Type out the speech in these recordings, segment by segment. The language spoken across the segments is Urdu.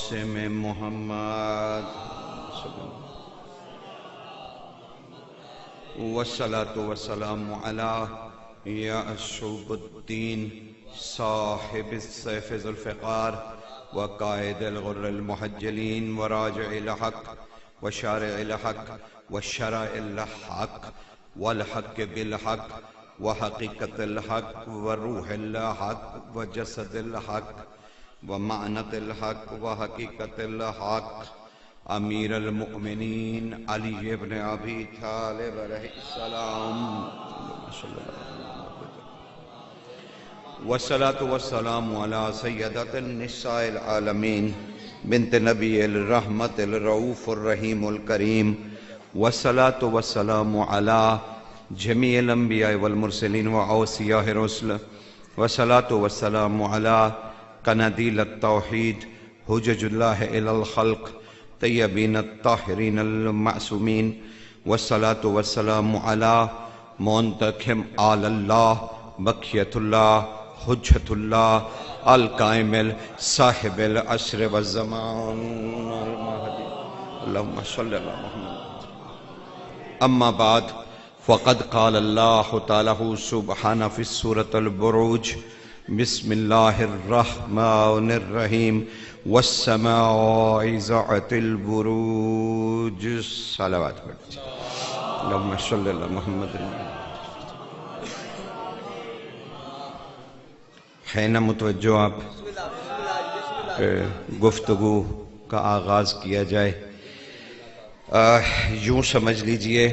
قاسم محمد والصلاة والسلام على یعصوب الدین صاحب السیف ذو الفقار وقائد الغر المحجلین وراجع الحق وشارع الحق وشرع الحق والحق بالحق وحقیقت الحق وروح الحق وجسد الحق ومعنت الحق وحقیقت الحق امیر المؤمنین علی ابن ابی طالب علیہ السلام والصلاة والسلام علی سیدۃ النساء العالمین بنت نبی الرحمت الرؤوف الرحیم الکریم والصلاة والسلام علی جمیع الانبیاء والمرسلین واوصیاء الرسل والصلاة والسلام علی قنادیل التوحید حجج اللہ الی الخلق طیبین الطاہرین المعصومین والصلاة والسلام علی منتخم آل اللہ بقیت اللہ حجت اللہ القائم صاحب العصر والزمان المہدی اللہم صلی اللہ محمد اما بعد فقد قال اللہ تعالی سبحانہ فی سورة البروج بسم اللہ الرحمن الرحیم والسماء ذات البروج صلوات پڑھتے اللہم صلی اللہ محمد ہے نا متوجہ آپ گفتگو کا آغاز کیا جائے یوں سمجھ لیجئے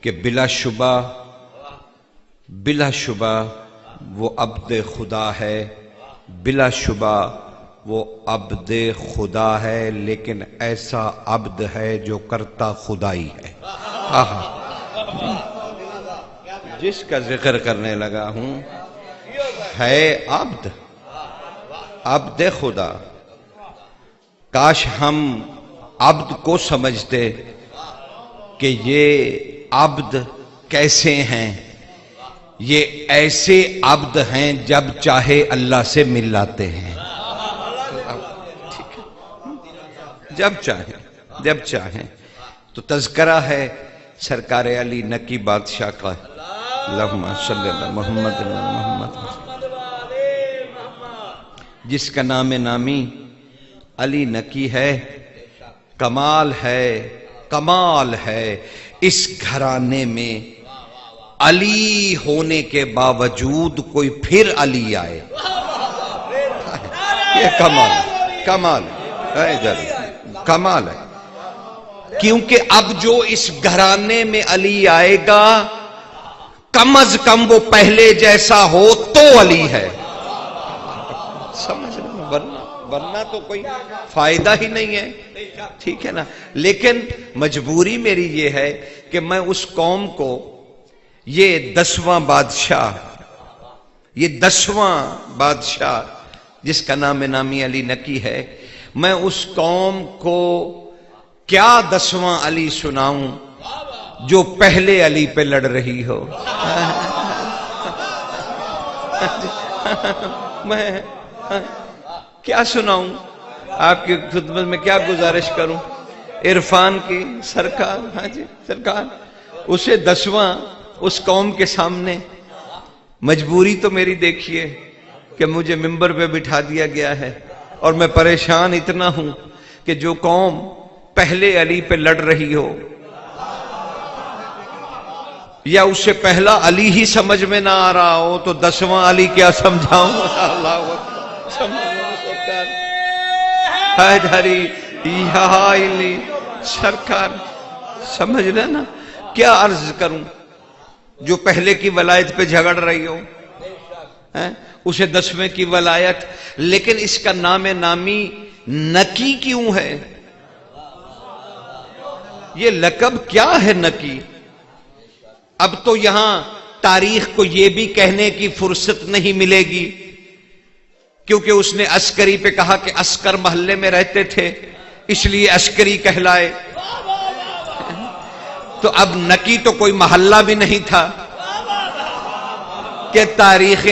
کہ بلا شبہ وہ عبد خدا ہے بلا شبہ وہ عبد خدا ہے لیکن ایسا عبد ہے جو کرتا خدائی ہے جس کا ذکر کرنے لگا ہوں ہے عبد خدا کاش ہم عبد کو سمجھتے کہ یہ عبد کیسے ہیں یہ ایسے عبد ہیں جب چاہے اللہ سے مل لاتے ہیں جب چاہیں تو تذکرہ ہے سرکار علی نقی بادشاہ کا اللہم صلی اللہ محمد جس کا نام نامی علی نقی ہے کمال ہے اس گھرانے میں علی ہونے کے باوجود کوئی پھر علی آئے یہ کمال ہے کیونکہ اب جو اس گھرانے میں علی آئے گا کم از کم وہ پہلے جیسا ہو تو علی ہے سمجھ رہے ورنہ تو کوئی فائدہ ہی نہیں ہے ٹھیک ہے نا لیکن مجبوری میری یہ ہے کہ میں اس قوم کو یہ 10واں بادشاہ جس کا نام نامی علی نقی ہے میں اس قوم کو کیا 10واں علی سناؤں جو پہلے علی پہ لڑ رہی ہو میں کیا سناؤں آپ کی خدمت میں کیا گزارش کروں عرفان کی سرکار اسے 10واں اس قوم کے سامنے مجبوری تو میری دیکھیے کہ مجھے ممبر پہ بٹھا دیا گیا ہے اور میں پریشان اتنا ہوں کہ جو قوم پہلے علی پہ لڑ رہی ہو یا اس سے پہلا علی ہی سمجھ میں نہ آ رہا ہو تو 10واں علی کیا سمجھاؤں اللہ سرکار سمجھ رہے نا کیا عرض کروں جو پہلے کی ولایت پہ جھگڑ رہی ہو اسے 10ویں کی ولایت لیکن اس کا نام نامی نقی کیوں ہے یہ لقب کیا ہے نقی اب تو یہاں تاریخ کو یہ بھی کہنے کی فرصت نہیں ملے گی کیونکہ اس نے عسکری پہ کہا کہ عسکر محلے میں رہتے تھے اس لیے عسکری کہلائے تو اب نقی تو کوئی محلہ بھی نہیں تھا کہ تاریخ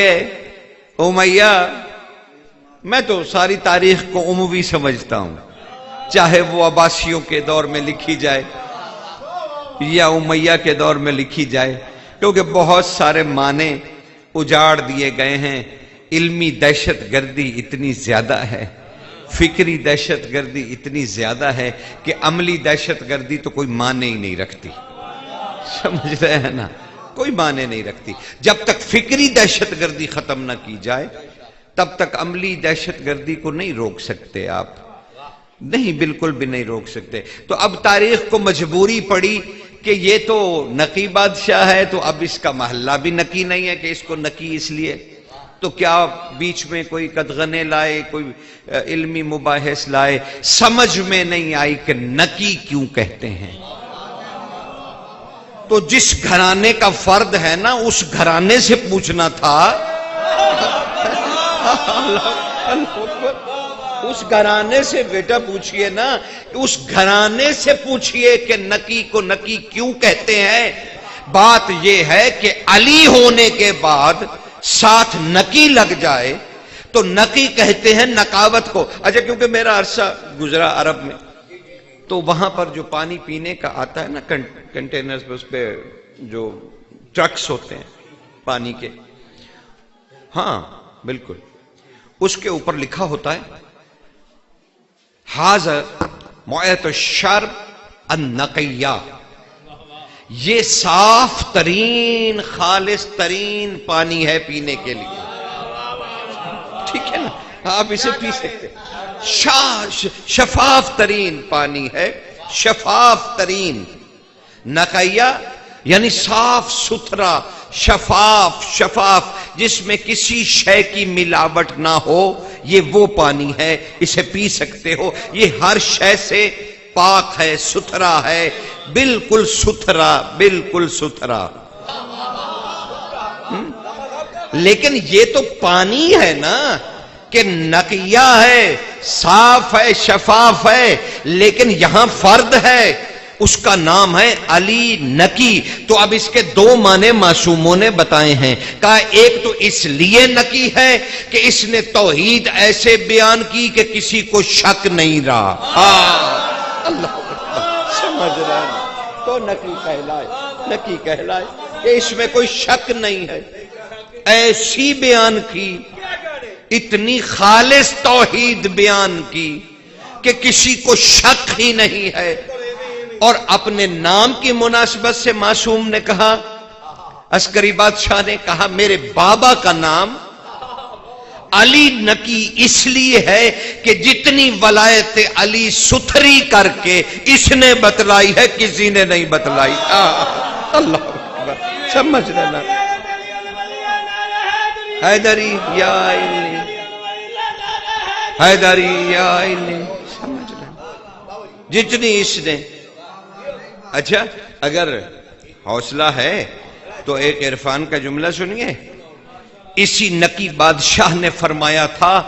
امیہ میں تو ساری تاریخ کو عمومی سمجھتا ہوں، چاہے وہ عباسیوں کے دور میں لکھی جائے یا امیہ کے دور میں لکھی جائے، کیونکہ بہت سارے معنی اجاڑ دیے گئے ہیں۔ علمی دہشت گردی اتنی زیادہ ہے، فکری دہشت گردی اتنی زیادہ ہے کہ عملی دہشت گردی تو کوئی معنی ہی نہیں رکھتی، سمجھ رہے ہیں نا، کوئی معنی نہیں رکھتی۔ جب تک فکری دہشت گردی ختم نہ کی جائے تب تک عملی دہشت گردی کو نہیں روک سکتے آپ، نہیں، بالکل بھی نہیں روک سکتے۔ تو اب تاریخ کو مجبوری پڑی کہ یہ تو نقی بادشاہ ہے، تو اب اس کا محلہ بھی نقی نہیں ہے کہ اس کو نقی اس لیے، تو کیا بیچ میں کوئی قدغنے لائے، کوئی علمی مباحث لائے، سمجھ میں نہیں آئی کہ نقی کیوں کہتے ہیں۔ تو جس گھرانے کا فرد ہے نا، اس گھرانے سے پوچھنا تھا، اس گھرانے سے بیٹا پوچھئے نا، اس گھرانے سے پوچھئے کہ نقی کو نقی کیوں کہتے ہیں۔ بات یہ ہے کہ علی ہونے کے بعد ساتھ نقی لگ جائے تو نقی کہتے ہیں نقاوت کو۔ اچھا، کیونکہ میرا عرصہ گزرا عرب میں، تو وہاں پر جو پانی پینے کا آتا ہے نا کنٹینرز پہ، اس پہ جو ٹرکس ہوتے ہیں پانی کے، ہاں بالکل، اس کے اوپر لکھا ہوتا ہے حاضر معیت الشرب النقیہ، یہ صاف ترین خالص ترین پانی ہے پینے کے لیے، ٹھیک ہے نا، آپ اسے پی سکتے، شفاف ترین پانی ہے، شفاف ترین، نقیہ یعنی صاف ستھرا، شفاف، جس میں کسی شے کی ملاوٹ نہ ہو، یہ وہ پانی ہے، اسے پی سکتے ہو، یہ ہر شے سے پاک ہے، ستھرا ہے، بالکل ستھرا، بالکل ستھرا۔ لیکن یہ تو پانی ہے نا، کہ نقیہ ہے، صاف ہے، شفاف ہے، لیکن یہاں فرد ہے، اس کا نام ہے علی نقی۔ تو اب اس کے دو معنی معصوموں نے بتائے ہیں، کہا ایک تو اس لیے نقی ہے کہ اس نے توحید ایسے بیان کی کہ کسی کو شک نہیں رہا، اللہ اکبر، سمجھ رہے ہیں، تو نقی کہلائے کہ اس میں کوئی شک نہیں ہے، ایسی بیان کی، اتنی خالص توحید بیان کی کہ کسی کو شک ہی نہیں ہے۔ اور اپنے نام کی مناسبت سے معصوم نے کہا، عسکری بادشاہ نے کہا، میرے بابا کا نام علی نقی اس لیے ہے کہ جتنی ولایت علی ستھری کر کے اس نے بتلائی ہے، کسی نے نہیں بتلائی۔ اللہ اکبر، سمجھ لینا، حیدری یا علی، حیدری یا علی، سمجھ لینا، جتنی اس نے۔ اچھا، اگر حوصلہ ہے تو ایک عرفان کا جملہ سنیے، اسی نقی بادشاہ نے فرمایا تھا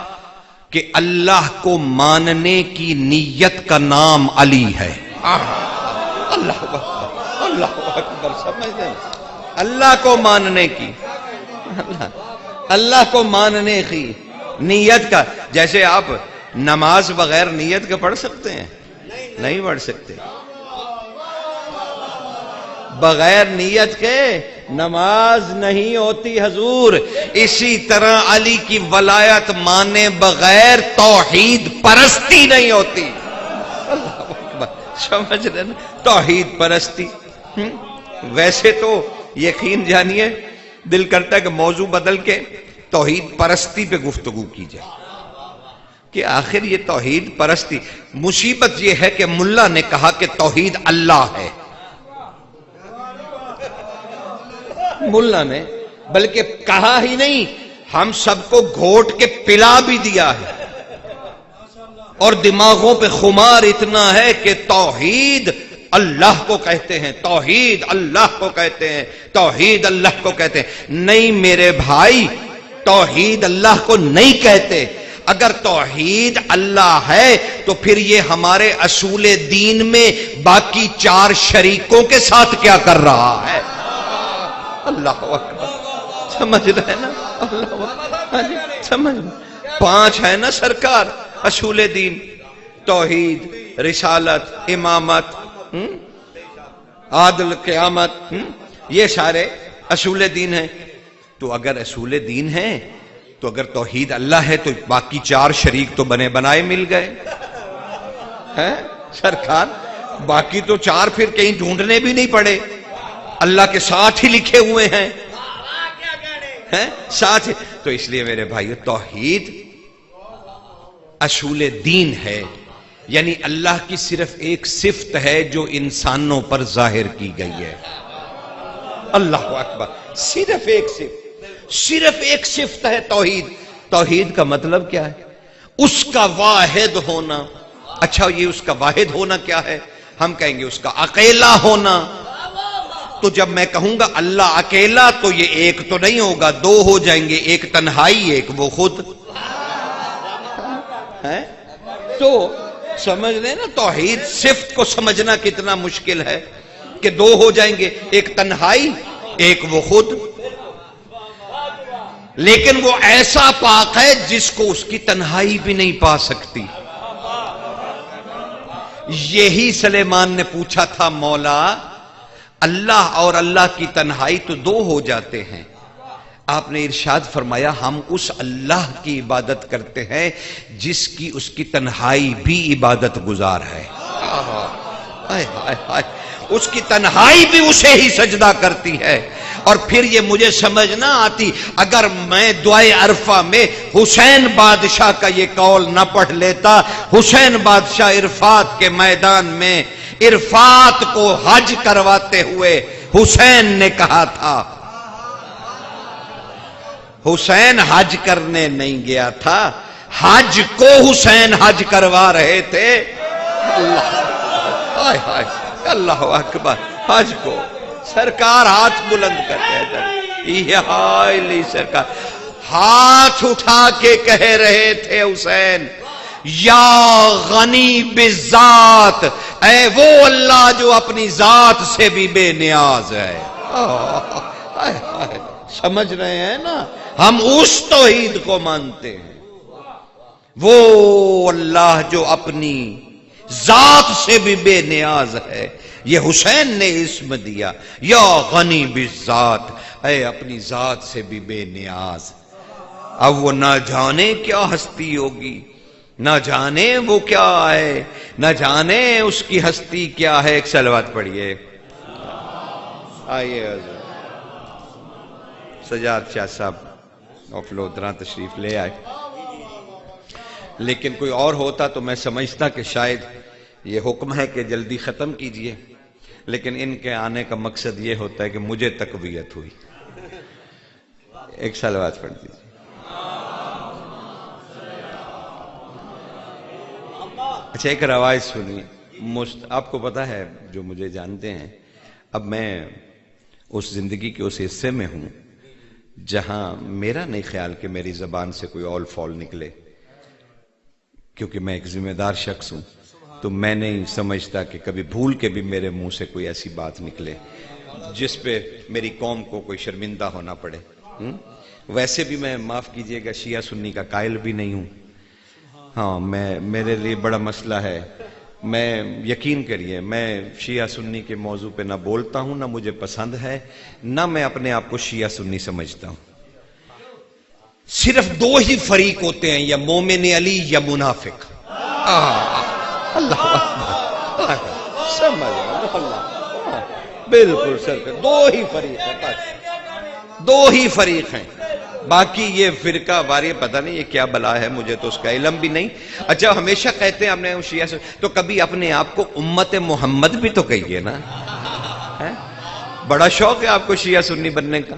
کہ اللہ کو ماننے کی نیت کا نام علی ہے۔ اللہ اکبر، اللہ اکبر، سمجھتے ہیں، اللہ کو ماننے کی، اللہ کو ماننے کی نیت کا، جیسے آپ نماز بغیر نیت کے پڑھ سکتے ہیں؟ نہیں پڑھ سکتے، بغیر نیت کے نماز نہیں ہوتی حضور۔ اسی طرح علی کی ولایت مانے بغیر توحید پرستی نہیں ہوتی۔ اللہ اکبر، سمجھ رہے نا، توحید پرستی۔ ویسے تو یقین جانیے دل کرتا ہے کہ موضوع بدل کے توحید پرستی پہ گفتگو کی جائے، کہ آخر یہ توحید پرستی، مصیبت یہ ہے کہ ملا نے کہا کہ توحید اللہ ہے، ملا نے، بلکہ کہا ہی نہیں، ہم سب کو گھوٹ کے پلا بھی دیا ہے، اور دماغوں پہ خمار اتنا ہے کہ توحید اللہ کو کہتے ہیں، توحید اللہ کو کہتے ہیں، توحید اللہ کو کہتے ہیں۔ نہیں میرے بھائی، توحید اللہ کو نہیں کہتے۔ اگر توحید اللہ ہے تو پھر یہ ہمارے اصول دین میں باقی چار شریکوں کے ساتھ کیا کر رہا ہے؟ اللہ اکبر، سمجھ رہے نا، اللہ اکبر، سمجھ 5 ہے نا سرکار اصول دین، توحید، رسالت، امامت، عادل، قیامت، یہ سارے اصول دین ہیں۔ تو اگر اصول دین ہیں تو اگر توحید اللہ ہے تو باقی 4 شریک تو بنے بنائے مل گئے ہیں سرکار، باقی تو 4 پھر کہیں ڈھونڈنے بھی نہیں پڑے، اللہ کے ساتھ ہی لکھے ہوئے ہیں ساتھ ہی۔ تو اس لیے میرے بھائیو توحید اصول دین ہے، یعنی اللہ کی صرف ایک صفت ہے جو انسانوں پر ظاہر کی گئی ہے۔ اللہ اکبر، صرف ایک صفت ہے توحید۔ توحید کا مطلب کیا ہے؟ اس کا واحد ہونا۔ اچھا یہ اس کا واحد ہونا کیا ہے؟ ہم کہیں گے اس کا اکیلا ہونا۔ تو جب میں کہوں گا اللہ اکیلا تو یہ ایک تو نہیں ہوگا، 2 ہو جائیں گے، ایک تنہائی، ایک وہ خود ہے۔ تو سمجھ لیں نا توحید صفت کو سمجھنا کتنا مشکل ہے کہ 2 ہو جائیں گے، ایک تنہائی، ایک وہ خود۔ لیکن وہ ایسا پاک ہے جس کو اس کی تنہائی بھی نہیں پا سکتی۔ یہی سلیمان نے پوچھا تھا، مولا اللہ اور اللہ کی تنہائی تو 2 ہو جاتے ہیں۔ آپ نے ارشاد فرمایا ہم اس اللہ کی عبادت کرتے ہیں جس کی اس کی تنہائی بھی عبادت گزار ہے۔ اس کی تنہائی بھی اسے ہی سجدہ کرتی ہے۔ اور پھر یہ مجھے سمجھ نہ آتی اگر میں دعائے عرفہ میں حسین بادشاہ کا یہ قول نہ پڑھ لیتا۔ حسین بادشاہ عرفات کے میدان میں عرفات کو حج کرواتے ہوئے حسین نے کہا تھا، حسین حج کرنے نہیں گیا تھا، حج کو حسین حج کروا رہے تھے۔ اللہ اکبر، حج کو سرکار ہاتھ بلند کرتے ہیں، سرکار ہاتھ اٹھا کے کہہ رہے تھے حسین یا غنی بالذات، اے وہ اللہ جو اپنی ذات سے بھی بے نیاز ہے۔ سمجھ رہے ہیں نا، ہم اس توحید کو مانتے ہیں، وہ اللہ جو اپنی ذات سے بھی بے نیاز ہے۔ یہ حسین نے اسم دیا یا غنی بالذات، اے اپنی ذات سے بھی بے نیاز۔ اب وہ نہ جانے کیا ہستی ہوگی، نہ جانے وہ کیا ہے، نہ جانے اس کی ہستی کیا ہے۔ ایک صلوات پڑھیے۔ آئیے حضور سجاد شاہ صاحب آف لودھراں تشریف لے آئے، لیکن کوئی اور ہوتا تو میں سمجھتا کہ شاید یہ حکم ہے کہ جلدی ختم کیجئے، لیکن ان کے آنے کا مقصد یہ ہوتا ہے کہ مجھے تقویت ہوئی۔ ایک صلوات پڑھ دیجیے۔ اچھا ایک روایت سنیے، آپ کو پتا ہے جو مجھے جانتے ہیں، اب میں اس زندگی کے اس حصے میں ہوں جہاں میرا نہیں خیال کہ میری زبان سے کوئی اول فال نکلے، کیونکہ میں ایک ذمہ دار شخص ہوں، تو میں نہیں سمجھتا کہ کبھی بھول کے بھی میرے منہ سے کوئی ایسی بات نکلے جس پہ میری قوم کو کوئی شرمندہ ہونا پڑے۔ ویسے بھی میں معاف کیجئے گا شیعہ سنی کا قائل بھی نہیں ہوں، ہاں میرے لیے بڑا مسئلہ ہے، میں یقین کریے میں شیعہ سنی کے موضوع پہ نہ بولتا ہوں، نہ مجھے پسند ہے، نہ میں اپنے آپ کو شیعہ سنی سمجھتا ہوں۔ صرف 2 ہی فریق ہوتے ہیں، یا مومن علی یا منافق۔ اللہ اکبر، سمجھ اللہ، بالکل سر، 2 ہی فریق ہیں، 2 ہی فریق ہیں، باقی یہ فرقہ واری پتہ نہیں یہ کیا بلا ہے، مجھے تو اس کا علم بھی نہیں۔ اچھا ہمیشہ کہتے ہیں ہم نے شیعہ سے، تو کبھی اپنے آپ کو امت محمد بھی تو کہیے نا، بڑا شوق ہے آپ کو شیعہ سنی بننے کا،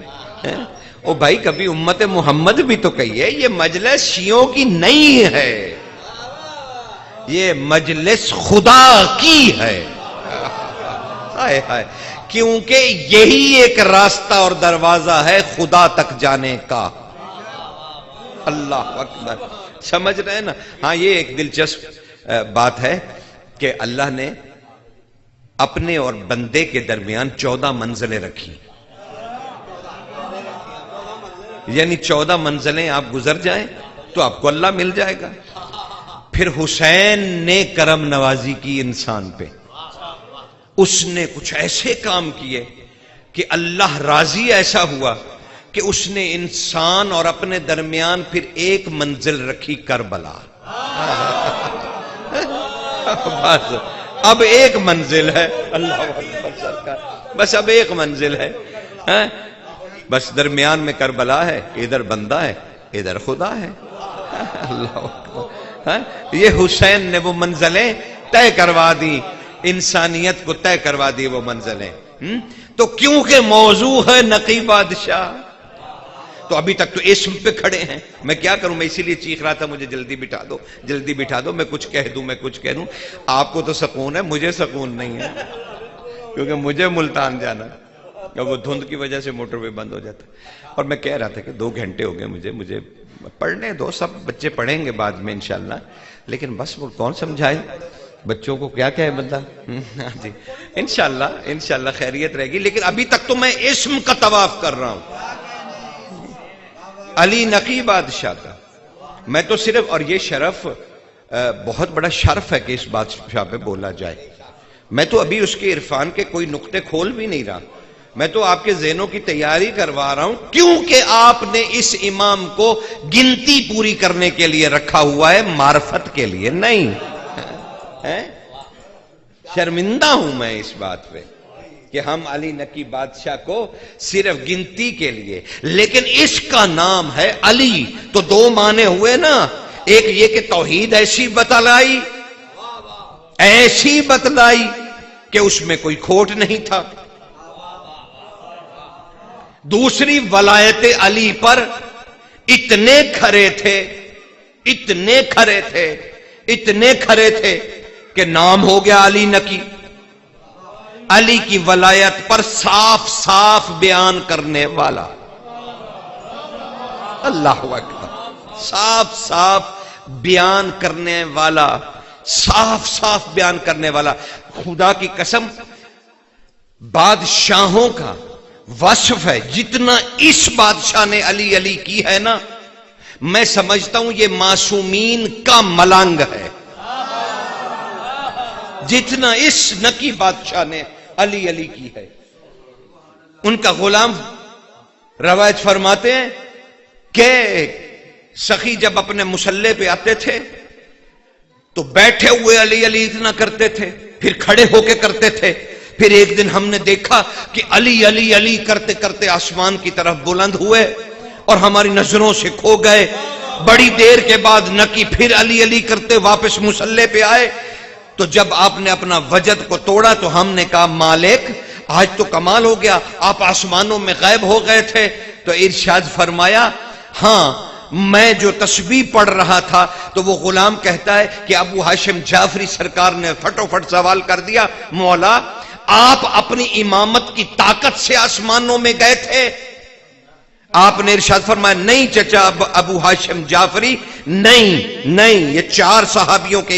او بھائی کبھی امت محمد بھی تو کہیے۔ یہ مجلس شیعوں کی نہیں ہے، یہ مجلس خدا کی ہے، ہائے ہائے، کیونکہ یہی ایک راستہ اور دروازہ ہے خدا تک جانے کا۔ اللہ اکبر، سمجھ رہے ہیں نا۔ ہاں یہ ایک دلچسپ بات ہے کہ اللہ نے اپنے اور بندے کے درمیان 14 منزلیں رکھی، یعنی 14 منزلیں آپ گزر جائیں تو آپ کو اللہ مل جائے گا۔ پھر حسین نے کرم نوازی کی انسان پہ، اس نے کچھ ایسے کام کیے کہ اللہ راضی ایسا ہوا کہ اس نے انسان اور اپنے درمیان پھر ایک منزل رکھی، کربلا۔ بس اب ایک منزل ہے، اللہ اکبر سرکار، بس اب ایک منزل ہے، بس درمیان میں کربلا ہے، ادھر بندہ ہے ادھر خدا ہے۔ اللہ اکبر، یہ حسین نے وہ منزلیں طے کروا دی، انسانیت کو طے کروا دی وہ منزلیں۔ تو کیونکہ موضوع ہے نقی بادشاہ، تو ابھی تک تو اسم پہ کھڑے ہیں۔ میں کیا کروں، میں اسی لیے چیخ رہا تھا مجھے جلدی بٹھا دو، جلدی بٹھا دو، میں کچھ کہہ دوں۔ آپ کو تو سکون ہے، مجھے سکون نہیں ہے، کیونکہ مجھے ملتان جانا، اور وہ دھند کی وجہ سے موٹر وے بند ہو جاتا۔ اور میں کہہ رہا تھا کہ 2 گھنٹے ہو گئے مجھے پڑھنے دو، سب بچے پڑھیں گے بعد میں انشاءاللہ، لیکن بس وہ کون سمجھائے بچوں کو، کیا کہے بندہ۔ جی انشاءاللہ خیریت رہے گی، لیکن ابھی تک تو میں اسم کا طواف کر رہا ہوں، علی نقی بادشاہ کا۔ میں تو صرف، اور یہ شرف بہت بڑا شرف ہے کہ اس بادشاہ پہ بولا جائے، میں تو ابھی اس کے عرفان کے کوئی نقطے کھول بھی نہیں رہا، میں تو آپ کے ذہنوں کی تیاری کروا رہا ہوں، کیونکہ آپ نے اس امام کو گنتی پوری کرنے کے لیے رکھا ہوا ہے، معرفت کے لیے نہیں۔ شرمندہ ہوں میں اس بات پہ کہ ہم علی نقی بادشاہ کو صرف گنتی کے لیے، لیکن اس کا نام ہے علی، تو 2 معنی ہوئے نا، ایک یہ کہ توحید ایسی بتلائی کہ اس میں کوئی کھوٹ نہیں تھا، دوسری ولایت علی پر اتنے کھرے تھے کہ نام ہو گیا علی نقی۔ علی کی ولایت پر صاف صاف بیان کرنے والا، اللہ اکبر، صاف صاف بیان کرنے والا، صاف صاف بیان کرنے والا۔ خدا کی قسم، بادشاہوں کا وصف ہے، جتنا اس بادشاہ نے علی علی کی ہے نا، میں سمجھتا ہوں یہ معصومین کا ملنگ ہے، جتنا اس نقی بادشاہ نے علی علی کی ہے۔ ان کا غلام روایت فرماتے ہیں کہ سخی جب اپنے مسلح پہ آتے تھے تو بیٹھے ہوئے علی علی اتنا کرتے تھے، پھر کھڑے ہو کے کرتے تھے، پھر ایک دن ہم نے دیکھا کہ علی علی علی کرتے کرتے آسمان کی طرف بلند ہوئے اور ہماری نظروں سے کھو گئے۔ بڑی دیر کے بعد نقی پھر علی علی کرتے واپس مسلح پہ آئے، تو جب آپ نے اپنا وجد کو توڑا تو ہم نے کہا مالک آج تو کمال ہو گیا، آپ آسمانوں میں غائب ہو گئے تھے۔ تو ارشاد فرمایا ہاں میں جو تسبیح پڑھ رہا تھا، تو وہ غلام کہتا ہے کہ ابو ہاشم جعفری سرکار نے فٹوفٹ سوال کر دیا، مولا آپ اپنی امامت کی طاقت سے آسمانوں میں گئے تھے؟ آپ نے ارشاد فرمایا نہیں چچا ابو ہاشم جعفری، نہیں، یہ 4 صحابیوں کے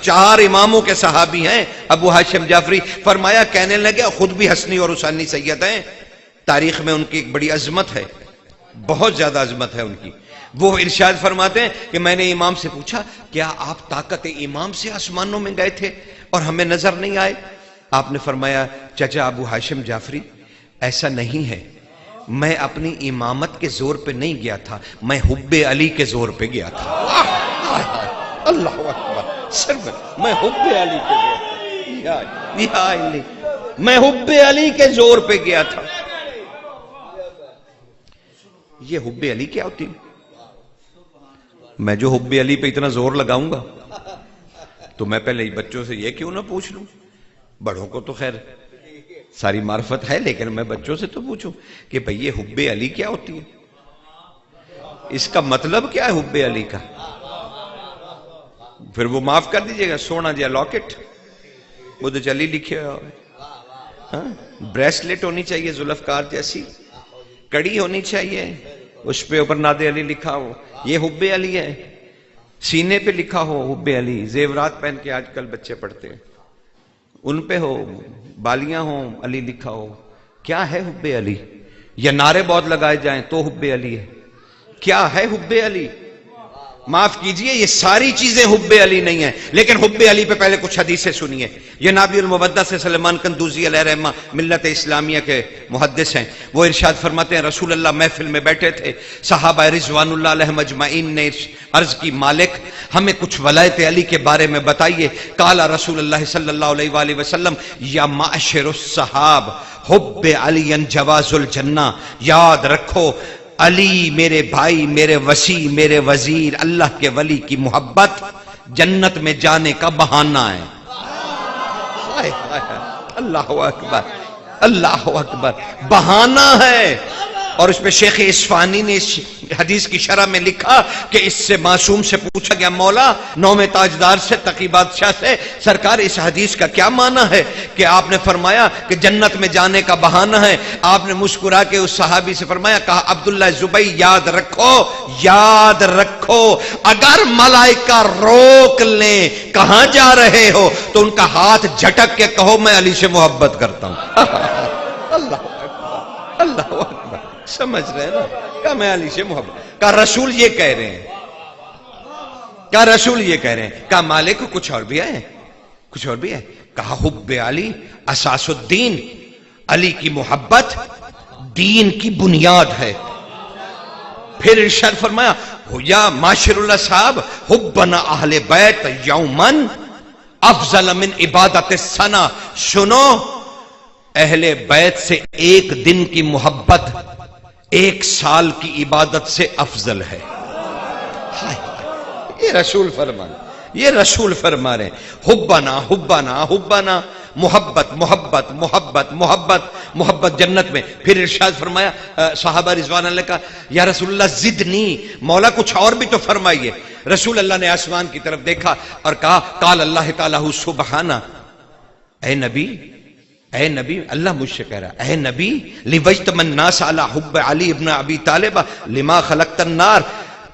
4 اماموں کے صحابی ہیں ابو ہاشم جعفری۔ فرمایا، کہنے لگے خود بھی حسنی اور حسینی سید ہیں، تاریخ میں ان کی ایک بڑی عظمت ہے، بہت زیادہ عظمت ہے ان کی۔ وہ ارشاد فرماتے ہیں کہ میں نے امام سے پوچھا کیا آپ طاقت امام سے آسمانوں میں گئے تھے اور ہمیں نظر نہیں آئے؟ آپ نے فرمایا چچا ابو ہاشم جعفری ایسا نہیں ہے، میں اپنی امامت کے زور پہ نہیں گیا تھا، میں حب علی کے زور پہ گیا تھا۔ اللہ اکبر، صرف میں حب علی پہ گیا تھا، میں حب علی کے زور پہ گیا تھا۔ یہ حب علی کیا ہوتی؟ میں جو حب علی پہ اتنا زور لگاؤں گا تو میں پہلے بچوں سے یہ کیوں نہ پوچھ لوں؟ بڑوں کو تو خیر ساری معرفت ہے، لیکن میں بچوں سے تو پوچھوں کہ بھئی یہ حب علی کیا ہوتی ہے، اس کا مطلب کیا ہے حب علی کا؟ پھر وہ معاف کر دیجئے گا، سونا جیا لاکٹ وہ تو چلی لکھے ہوا، بریسلیٹ ہونی چاہیے ذوالفقار جیسی، کڑی ہونی چاہیے اس پہ اوپر ناد علی لکھا ہو، یہ حب علی ہے۔ سینے پہ لکھا ہو حب علی، زیورات پہن کے آج کل بچے پڑھتے ہیں ان پہ ہو، بالیاں ہوں علی لکھا ہو، کیا ہے حب علی؟ یا نعرے بہت لگائے جائیں تو حب علی ہے؟ کیا ہے حب علی؟ معاف کیجئے یہ ساری چیزیں حب علی نہیں ہیں، لیکن حب علی پہ پہلے کچھ حدیثیں سنیے۔ یہ نابی المبدع سے سلیمان قندوزی علیہ رحمہ ملت اسلامیہ کے محدث ہیں، وہ ارشاد فرماتے ہیں رسول اللہ محفل میں بیٹھے تھے، صحابہ رضوان اللہ علیہم اجمعین نے عرض کی مالک ہمیں کچھ ولایت علی کے بارے میں بتائیے۔ قال رسول اللہ صلی اللہ علیہ وآلہ وسلم یا معاشر الصحاب حب علی جواز الجنہ، یاد رکھو علی میرے بھائی، میرے وسیع، میرے وزیر، اللہ کے ولی کی محبت جنت میں جانے کا بہانہ ہے۔ اللہ اکبر، اللہ اکبر، بہانہ ہے۔ اور اس پہ شیخ اصفہانی نے اس حدیث کی شرح میں لکھا کہ اس سے معصوم سے پوچھا گیا، مولا نوم تاجدار سے تقی بادشاہ سے، سرکار اس حدیث کا کیا معنی ہے کہ آپ نے فرمایا کہ جنت میں جانے کا بہانہ ہے؟ آپ نے مسکرا کے اس صحابی سے فرمایا، کہا عبداللہ زبئی یاد رکھو، یاد رکھو اگر ملائکہ روک لیں کہاں جا رہے ہو تو ان کا ہاتھ جھٹک کے کہو میں علی سے محبت کرتا ہوں۔ اللہ اکبر، اللہ اکبر، سمجھ رہے ہیں نا؟ کہا میں علی سے محبت، کہا رسول یہ کہہ رہے ہیں، کہا رسول یہ کہہ رہے ہیں، کہا مالک کچھ اور بھی ہے، کچھ اور بھی ہے؟ کہا حب علی اساس الدین، علی کی محبت دین کی بنیاد ہے۔ پھر ارشاد فرمایا یا معاشر اللہ صاحب حبنا اہل بیت یومن افضل من عبادت السنہ، سنو اہل بیت سے ایک دن کی محبت ایک سال کی عبادت سے افضل ہے۔ یہ رسول فرمان، یہ رسول فرما رہے ہیں حبنا حبنا حبنا، محبت محبت محبت محبت محبت جنت میں۔ پھر ارشاد فرمایا صحابہ رضوان اللہ کا یا رسول اللہ زدنی، مولا کچھ اور بھی تو فرمائیے۔ رسول اللہ نے آسمان کی طرف دیکھا اور کہا قال اللہ تعالیٰ سبحانہ، اے نبی، اے نبی، اللہ مجھ سے کہہ رہا اے نبی لِوَجْتَمَ النَّاسَ عَلَى حُبِّ عَلِي ابن ابی طالب لما خلقت النار،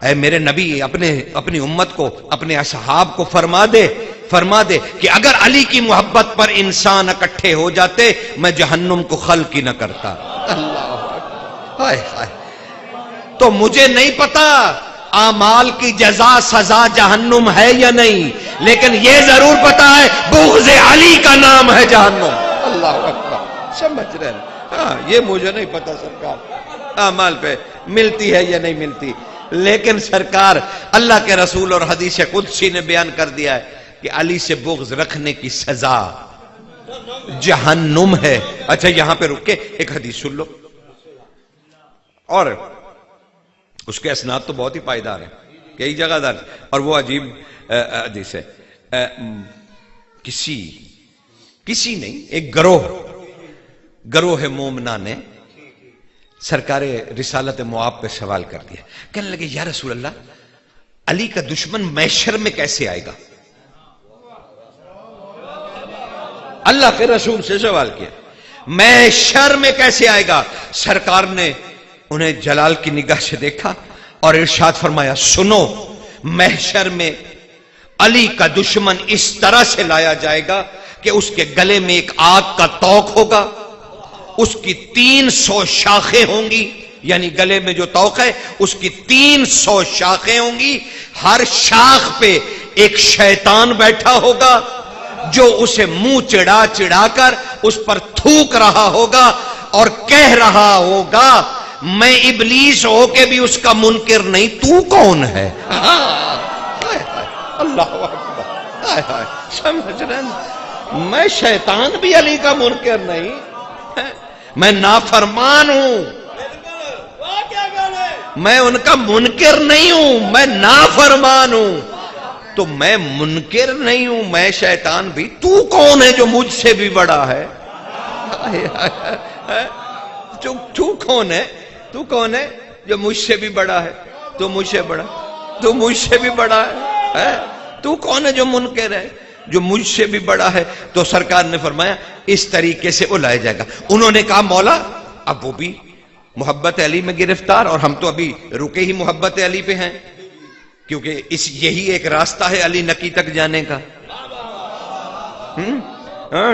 اے میرے نبی اپنی امت کو، اپنے اصحاب کو فرما دے کہ اگر علی کی محبت پر انسان اکٹھے ہو جاتے میں جہنم کو خلق ہی نہ کرتا۔ اللہ ہائے ہائے، تو مجھے نہیں پتا اعمال کی جزا سزا جہنم ہے یا نہیں، لیکن یہ ضرور پتا ہے بغض علی کا نام ہے جہنم۔ اللہ اکبر، سمجھ رہے ہیں؟ ہاں یہ مجھے نہیں پتا سرکار اعمال پہ ملتی ہے یا نہیں ملتی، لیکن سرکار اللہ کے رسول اور حدیث قدسی نے بیان کر دیا ہے کہ علی سے بغض رکھنے کی سزا جہنم ہے۔ اچھا یہاں پہ رک کے ایک حدیث سن لو، اور اس کے اسناد تو بہت ہی پائیدار ہیں، کئی جگہ دار، اور وہ عجیب حدیث ہے۔ کسی نہیں، ایک گروہ مومنہ نے سرکار رسالت معاب پہ سوال کر دیا، کہنے لگے یا رسول اللہ علی کا دشمن محشر میں کیسے آئے گا؟ اللہ کے رسول سے سوال کیا محشر میں کیسے آئے گا؟ سرکار نے انہیں جلال کی نگاہ سے دیکھا اور ارشاد فرمایا سنو، محشر میں علی کا دشمن اس طرح سے لایا جائے گا کہ اس کے گلے میں ایک آگ کا توق ہوگا، اس کی 300 شاخیں ہوں گی، یعنی گلے میں جو توق ہے اس کی 300 شاخیں ہوں گی، ہر شاخ پہ ایک شیطان بیٹھا ہوگا جو اسے منہ چڑھا کر اس پر تھوک رہا ہوگا اور کہہ رہا ہوگا میں ابلیس ہو کے بھی اس کا منکر نہیں، تو کون ہے؟ اللہ اکبر، سمجھ رہے ہیں؟ میں شیطان بھی علی کا منکر نہیں، میں نافرمان ہوں، میں ان کا منکر نہیں ہوں، میں نافرمان ہوں، تو میں منکر نہیں ہوں، میں شیطان بھی، تو کون ہے جو مجھ سے بھی بڑا ہے؟ تو کون ہے؟ تو کون ہے جو مجھ سے بھی بڑا ہے؟ تو مجھ سے بڑا، تو مجھ سے بھی بڑا ہے، تو کون ہے جو منکر ہے جو مجھ سے بھی بڑا ہے؟ تو سرکار نے فرمایا اس طریقے سے وہ لایا جائے گا۔ انہوں نے کہا مولا اب وہ بھی محبت علی میں گرفتار، اور ہم تو ابھی رکے ہی محبت علی پہ ہیں، کیونکہ یہی ایک راستہ ہے علی نکی تک جانے کا۔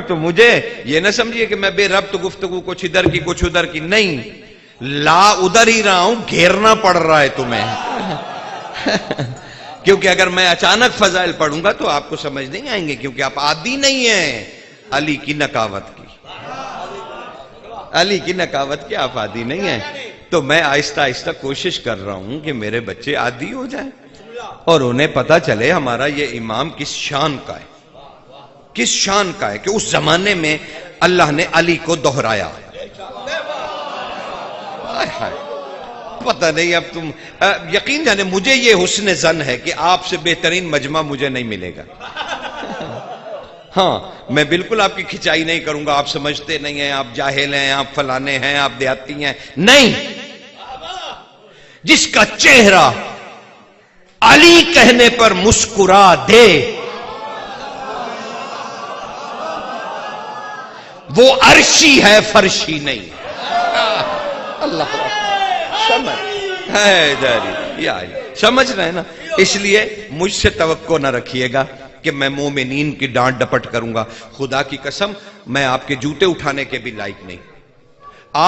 تو مجھے یہ نہ سمجھیے کہ میں بے ربط گفتگو کچھ ادھر کی کچھ ادھر کی، نہیں، لا ادھر ہی رہا ہوں، گھیرنا پڑ رہا ہے تمہیں۔ کیونکہ اگر میں اچانک فضائل پڑھوں گا تو آپ کو سمجھ نہیں آئیں گے، کیونکہ آپ عادی نہیں ہیں علی کی نکاوت کی، علی کی نکاوت کے آپ عادی نہیں ہیں۔ تو میں آہستہ آہستہ کوشش کر رہا ہوں کہ میرے بچے عادی ہو جائیں اور انہیں پتا چلے ہمارا یہ امام کس شان کا ہے، کس شان کا ہے، کہ اس زمانے میں اللہ نے علی کو دہرایا۔ پتہ نہیں اب تم یقین جانے مجھے یہ حسن ظن ہے کہ آپ سے بہترین مجمع مجھے نہیں ملے گا۔ ہاں میں بالکل آپ کی کھچائی نہیں کروں گا، آپ سمجھتے نہیں ہیں، آپ جاہل ہیں، آپ فلانے ہیں، آپ دیہاتی ہیں، نہیں، جس کا چہرہ علی کہنے پر مسکرا دے وہ عرشی ہے، فرشی نہیں۔ اللہ سمجھ ہے جاری یا سمجھ رہے ہیں نا؟ اس لیے مجھ سے توقع نہ رکھیے گا کہ میں مومنین کی ڈانٹ ڈپٹ کروں گا۔ خدا کی قسم میں آپ کے جوتے اٹھانے کے بھی لائق نہیں۔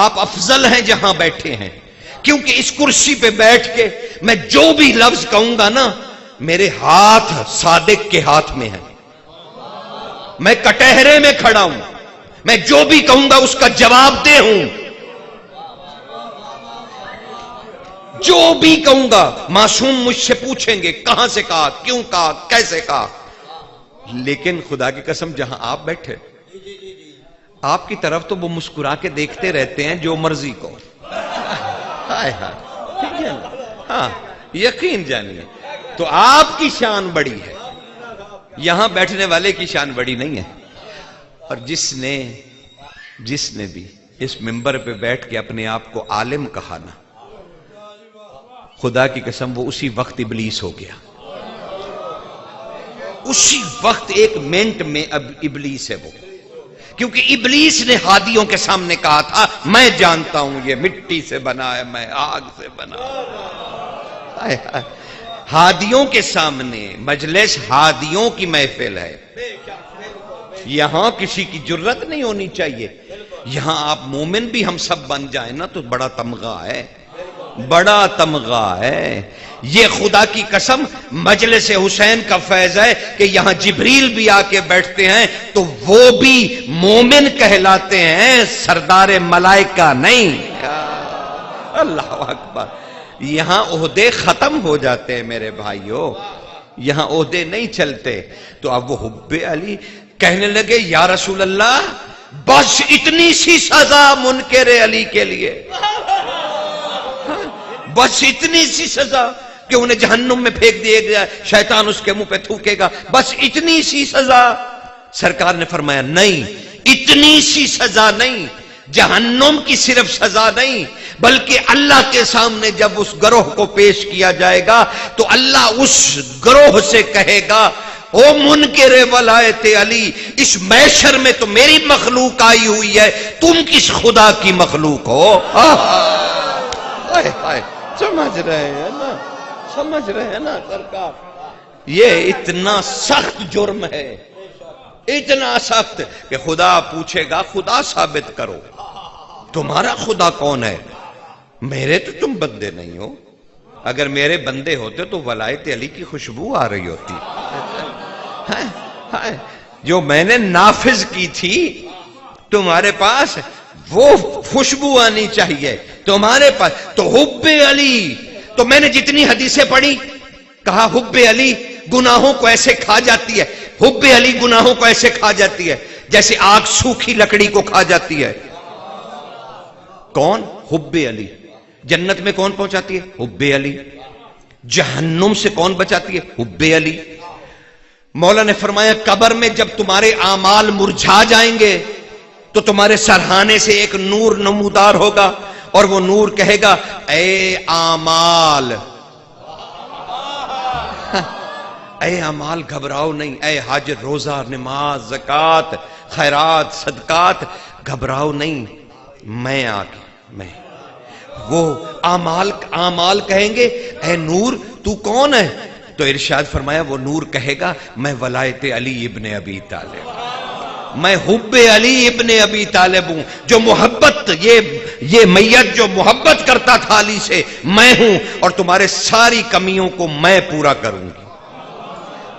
آپ افضل ہیں جہاں بیٹھے ہیں، کیونکہ اس کرسی پہ بیٹھ کے میں جو بھی لفظ کہوں گا نا، میرے ہاتھ صادق کے ہاتھ میں ہیں، میں کٹہرے میں کھڑا ہوں، میں جو بھی کہوں گا اس کا جواب دے ہوں، جو بھی کہوں گا معصوم مجھ سے پوچھیں گے کہاں سے کہا، کیوں کہا، کیسے کہا۔ لیکن خدا کی قسم جہاں آپ بیٹھے، آپ کی طرف تو وہ مسکرا کے دیکھتے رہتے ہیں جو مرضی کو۔ ہائے ہائے، ٹھیک ہے نا؟ ہاں یقین جانیے، تو آپ کی شان بڑی ہے، یہاں بیٹھنے والے کی شان بڑی نہیں ہے۔ اور جس نے بھی اس منبر پہ بیٹھ کے اپنے آپ کو عالم کہا نا، خدا کی قسم وہ اسی وقت ابلیس ہو گیا، اسی وقت ایک منٹ میں اب ابلیس ہے وہ، کیونکہ ابلیس نے ہادیوں کے سامنے کہا تھا میں جانتا ہوں یہ مٹی سے بنا ہے، میں آگ سے بنا ہے۔ ہادیوں کے سامنے مجلس ہادیوں کی محفل ہے، یہاں کسی کی جرت نہیں ہونی چاہیے۔ یہاں آپ مومن بھی ہم سب بن جائیں نا تو بڑا تمغہ ہے، بڑا تمغہ ہے۔ یہ خدا کی قسم مجلس حسین کا فیض ہے کہ یہاں جبریل بھی آ کے بیٹھتے ہیں تو وہ بھی مومن کہلاتے ہیں، سردار ملائکہ نہیں۔ اللہ اکبر۔ یہاں عہدے ختم ہو جاتے ہیں میرے بھائیوں، یہاں عہدے نہیں چلتے۔ تو اب وہ حب علی کہنے لگے یا رسول اللہ بس اتنی سی سزا منکر علی کے لیے، بس اتنی سی سزا کہ انہیں جہنم میں پھینک دیا گیا، شیطان اس کے منہ پہ تھوکے گا، بس اتنی سی سزا۔ سرکار نے فرمایا نہیں، اتنی سی سزا نہیں، جہنم کی صرف سزا نہیں، بلکہ اللہ کے سامنے جب اس گروہ کو پیش کیا جائے گا تو اللہ اس گروہ سے کہے گا او منکر ولایت علی، اس محشر میں تو میری مخلوق آئی ہوئی ہے، تم کس خدا کی مخلوق ہو؟ سمجھ رہے ہیں نا، سمجھ رہے ہیں نا سرکار؟ یہ اتنا سخت جرم ہے، اتنا سخت کہ خدا پوچھے گا خدا ثابت کرو، تمہارا خدا کون ہے؟ میرے تو تم بندے نہیں ہو، اگر میرے بندے ہوتے تو ولایت علی کی خوشبو آ رہی ہوتی، جو میں نے نافذ کی تھی تمہارے پاس وہ خوشبو آنی چاہیے تمہارے پاس۔ تو حب علی، تو میں نے جتنی حدیثیں پڑھی کہا حب علی گناہوں کو ایسے کھا جاتی ہے، حب علی گناہوں کو ایسے کھا جاتی ہے جیسے آگ سوکھی لکڑی کو کھا جاتی ہے۔ کون؟ حب علی۔ جنت میں کون پہنچاتی ہے؟ حب علی۔ جہنم سے کون بچاتی ہے؟ حب علی۔ مولا نے فرمایا قبر میں جب تمہارے اعمال مرجھا جائیں گے تو تمہارے سرہانے سے ایک نور نمودار ہوگا اور وہ نور کہے گا اے اعمال، اے اعمال گھبراؤ نہیں، اے حج روزہ نماز زکوٰۃ خیرات صدقات گھبراؤ نہیں، میں آ کے میں وہ اعمال کہیں گے اے نور تو کون ہے؟ تو ارشاد فرمایا وہ نور کہے گا میں ولایت علی ابن ابی طالب، میں حب علی ابن ابی طالب ہوں، جو محبت یہ میت جو محبت کرتا تھا علی سے میں ہوں، اور تمہارے ساری کمیوں کو میں پورا کروں گی۔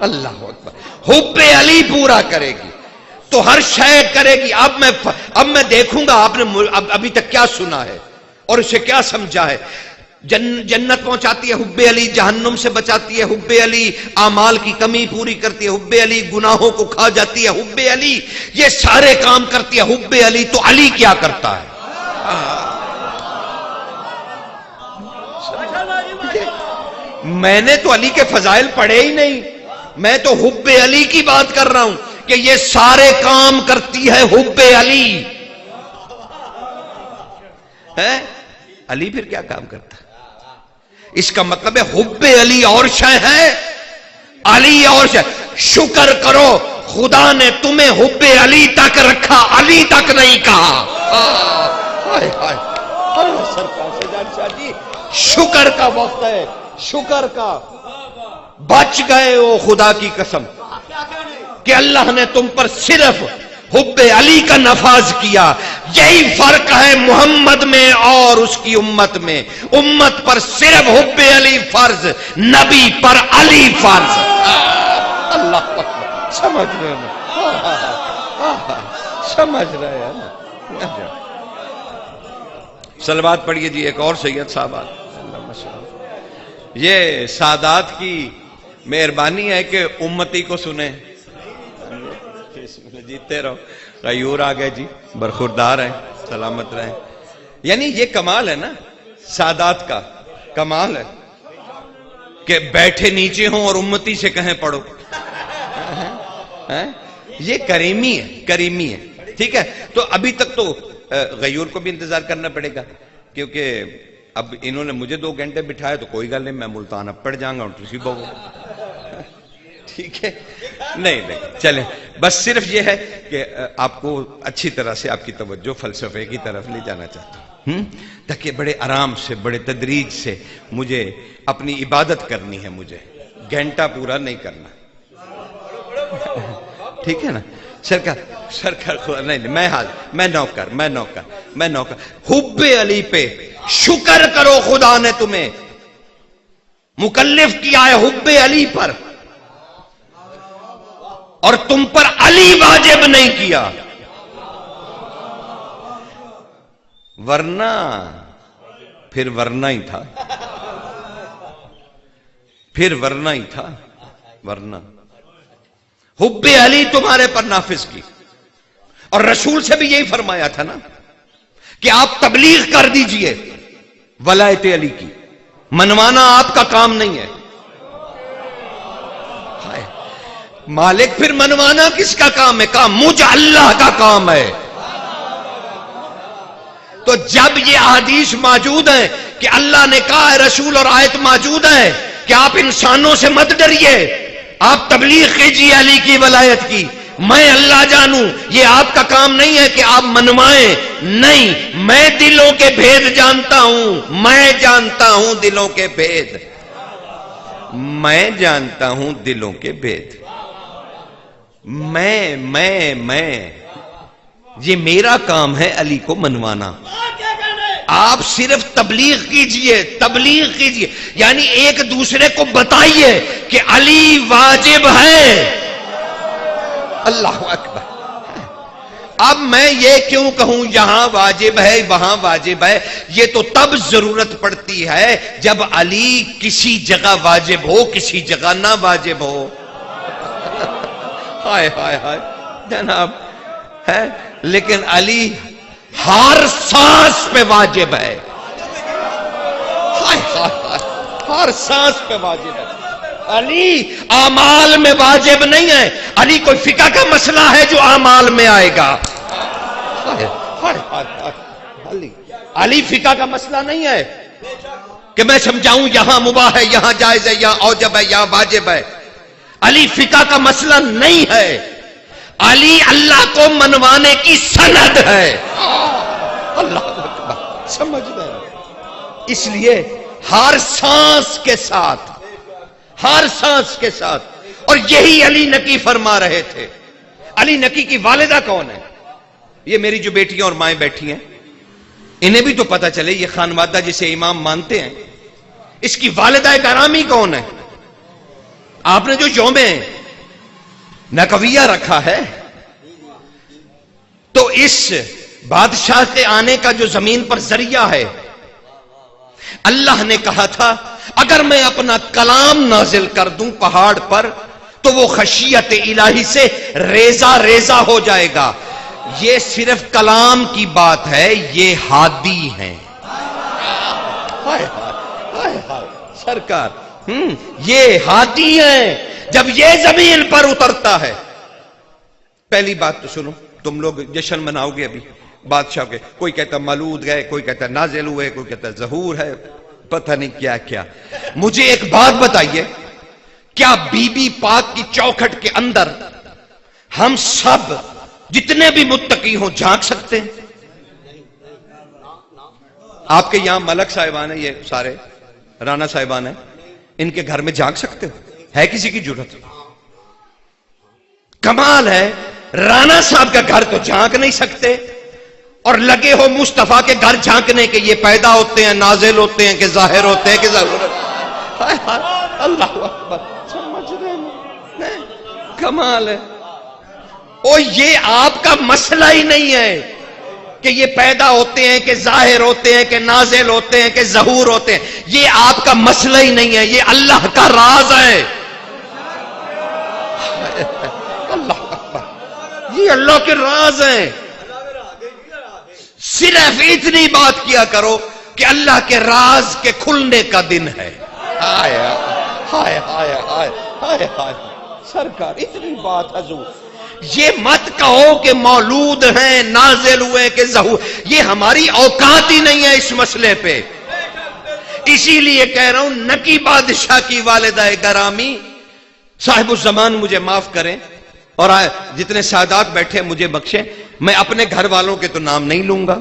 اللہ اکبر. حب علی پورا کرے گی تو ہر شے کرے گی. اب میں دیکھوں گا آپ نے ابھی تک کیا سنا ہے اور اسے کیا سمجھا ہے. جنت پہنچاتی ہے حب علی, جہنم سے بچاتی ہے حب علی, اعمال کی کمی پوری کرتی ہے حب علی, گناہوں کو کھا جاتی ہے حب علی, یہ سارے کام کرتی ہے حب علی. تو علی کیا کرتا ہے؟ میں نے تو علی کے فضائل پڑھے ہی نہیں, میں تو حب علی کی بات کر رہا ہوں کہ یہ سارے کام کرتی ہے حب علی. ہے علی پھر کیا کام کرتا ہے؟ اس کا مطلب ہے حب علی اور شے ہے, علی اور شے. شکر کرو خدا نے تمہیں حب علی تک رکھا, علی تک نہیں کہا. شکر کا وقت ہے, شکر کا. بچ گئے ہو خدا کی قسم کہ اللہ نے تم پر صرف حب علی کا نفاذ کیا. یہی فرق ہے محمد میں اور اس کی امت میں. امت پر صرف حب علی فرض, نبی پر علی فرض. اللہ سمجھ رہے ہیں, سمجھ رہے ہیں نا. صلوات پڑھیے جی ایک اور سید صاحب. یہ سادات کی مہربانی ہے کہ امتی کو سنیں. جیتے رہو. غیور آ گئے جی, برخوردار ہیں, سلامت رہیں. یعنی یہ کمال ہے نا, سادات کا کمال ہے کہ بیٹھے نیچے ہوں اور امتی سے کہیں پڑھو. یہ کریمی ہے, کریمی ہے. ٹھیک ہے, تو ابھی تک تو غیور کو بھی انتظار کرنا پڑے گا کیونکہ اب انہوں نے مجھے 2 گھنٹے بٹھایا تو کوئی گل نہیں, میں ملتان اب پڑ جاؤں گا اور تسی بہو. ٹھیک ہے, نہیں چلیں. بس صرف یہ ہے کہ آپ کو اچھی طرح سے آپ کی توجہ فلسفے کی طرف لے جانا چاہتا ہوں تاکہ بڑے آرام سے, بڑے تدریج سے مجھے اپنی عبادت کرنی ہے. مجھے گھنٹہ پورا نہیں کرنا. ٹھیک ہے نا سرکار نہیں, میں نوکر. حب علی پہ شکر کرو خدا نے تمہیں مکلف کیا ہے حب علی پر, اور تم پر علی واجب نہیں کیا. ورنہ پھر ورنہ ہی تھا, ورنہ حب علی تمہارے پر نافذ کی. اور رسول سے بھی یہی فرمایا تھا نا کہ آپ تبلیغ کر دیجئے ولایت علی کی, منوانا آپ کا کام نہیں ہے. مالک پھر منوانا کس کا کام ہے؟ کام مجھ اللہ کا کام ہے. تو جب یہ احادیث موجود ہیں کہ اللہ نے کہا ہے, رسول اور آیت موجود ہے کہ آپ انسانوں سے مت ڈریے, آپ تبلیغ کیجیے علی کی ولایت کی, میں اللہ جانوں. یہ آپ کا کام نہیں ہے کہ آپ منوائیں, نہیں, میں دلوں کے بھید جانتا ہوں, میں جانتا ہوں دلوں کے بھید, میں جانتا ہوں دلوں کے بھید. میں یہ میرا کام ہے علی کو منوانا. آپ صرف تبلیغ کیجئے, یعنی ایک دوسرے کو بتائیے کہ علی واجب ہے. اللہ اکبر. اب میں یہ کیوں کہوں یہاں واجب ہے وہاں واجب ہے؟ یہ تو تب ضرورت پڑتی ہے جب علی کسی جگہ واجب ہو, کسی جگہ نہ واجب ہو. ہائے ہائے ہائے جناب ہے, لیکن علی ہر سانس پہ واجب ہے. ہائے ہائے ہائے, ہر سانس پہ واجب ہے. علی اعمال میں واجب نہیں ہے. علی کوئی فقہ کا مسئلہ ہے جو اعمال میں آئے گا. علی فقہ کا مسئلہ نہیں ہے کہ میں سمجھاؤں یہاں مباح ہے, یہاں جائز ہے, یہاں اوجب ہے, یہاں واجب ہے. علی فقہ کا مسئلہ نہیں ہے. علی اللہ کو منوانے کی سند ہے. اللہ اکبر, سمجھ رہے. اس لیے ہر سانس کے ساتھ, اور یہی علی نقی فرما رہے تھے. علی نقی کی والدہ کون ہے؟ یہ میری جو بیٹیاں اور مائیں بیٹھی ہیں, انہیں بھی تو پتہ چلے یہ خانوادہ جسے امام مانتے ہیں, اس کی والدہ گرامی کون ہے؟ آپ نے جو یوم نقویہ رکھا ہے، تو اس بادشاہ کے آنے کا جو زمین پر ذریعہ ہے، اللہ نے کہا تھا اگر میں اپنا کلام نازل کر دوں پہاڑ پر تو وہ خشیت الہی سے ریزہ ریزہ ہو جائے گا. یہ صرف کلام کی بات ہے، یہ ہادی ہیں. ہائے ہائے ہائے سرکار، یہ ہادی ہیں. جب یہ زمین پر اترتا ہے، پہلی بات تو سنو، تم لوگ جشن مناؤ گے ابھی بادشاہ کے، کوئی کہتا مولود گئے، کوئی کہتا نازل ہوئے، کوئی کہتا ظہور ہے، پتہ نہیں کیا کیا. مجھے ایک بات بتائیے، کیا بی بی پاک کی چوکھٹ کے اندر ہم سب جتنے بھی متقی ہوں جھانک سکتے ہیں؟ آپ کے یہاں ملک صاحبان ہیں، یہ سارے رانا صاحبان ہیں، ان کے گھر میں جھانک سکتے ہو؟ ہے کسی کی ضرورت؟ کمال ہے، رانا صاحب کا گھر تو جھانک نہیں سکتے اور لگے ہو مصطفیٰ کے گھر جھانکنے کے. یہ پیدا ہوتے ہیں، نازل ہوتے ہیں کہ ظاہر ہوتے ہیں کہ ضرورت. اللہ اکبر، سمجھ رہے ہیں؟ کمال ہے. اور یہ آپ کا مسئلہ ہی نہیں ہے کہ یہ پیدا ہوتے ہیں کہ ظاہر ہوتے ہیں کہ نازل ہوتے ہیں کہ ظہور ہوتے ہیں. یہ آپ کا مسئلہ ہی نہیں ہے، یہ اللہ کا راز ہے. اللہ اکبر، یہ اللہ کے راز ہیں. صرف اتنی بات کیا کرو کہ اللہ کے راز کے کھلنے کا دن ہے. ہائے ہائے ہائے ہائے ہائے ہائے سرکار، اتنی بات حضور. یہ مت کہو کہ مولود ہیں، نازل ہوئے کہ ظہور. یہ ہماری اوقات ہی نہیں ہے اس مسئلے پہ. اسی لیے کہہ رہا ہوں، نکی بادشاہ کی والدہ گرامی صاحب الزمان مجھے معاف کریں، اور جتنے سادات بیٹھے مجھے بخشیں. میں اپنے گھر والوں کے تو نام نہیں لوں گا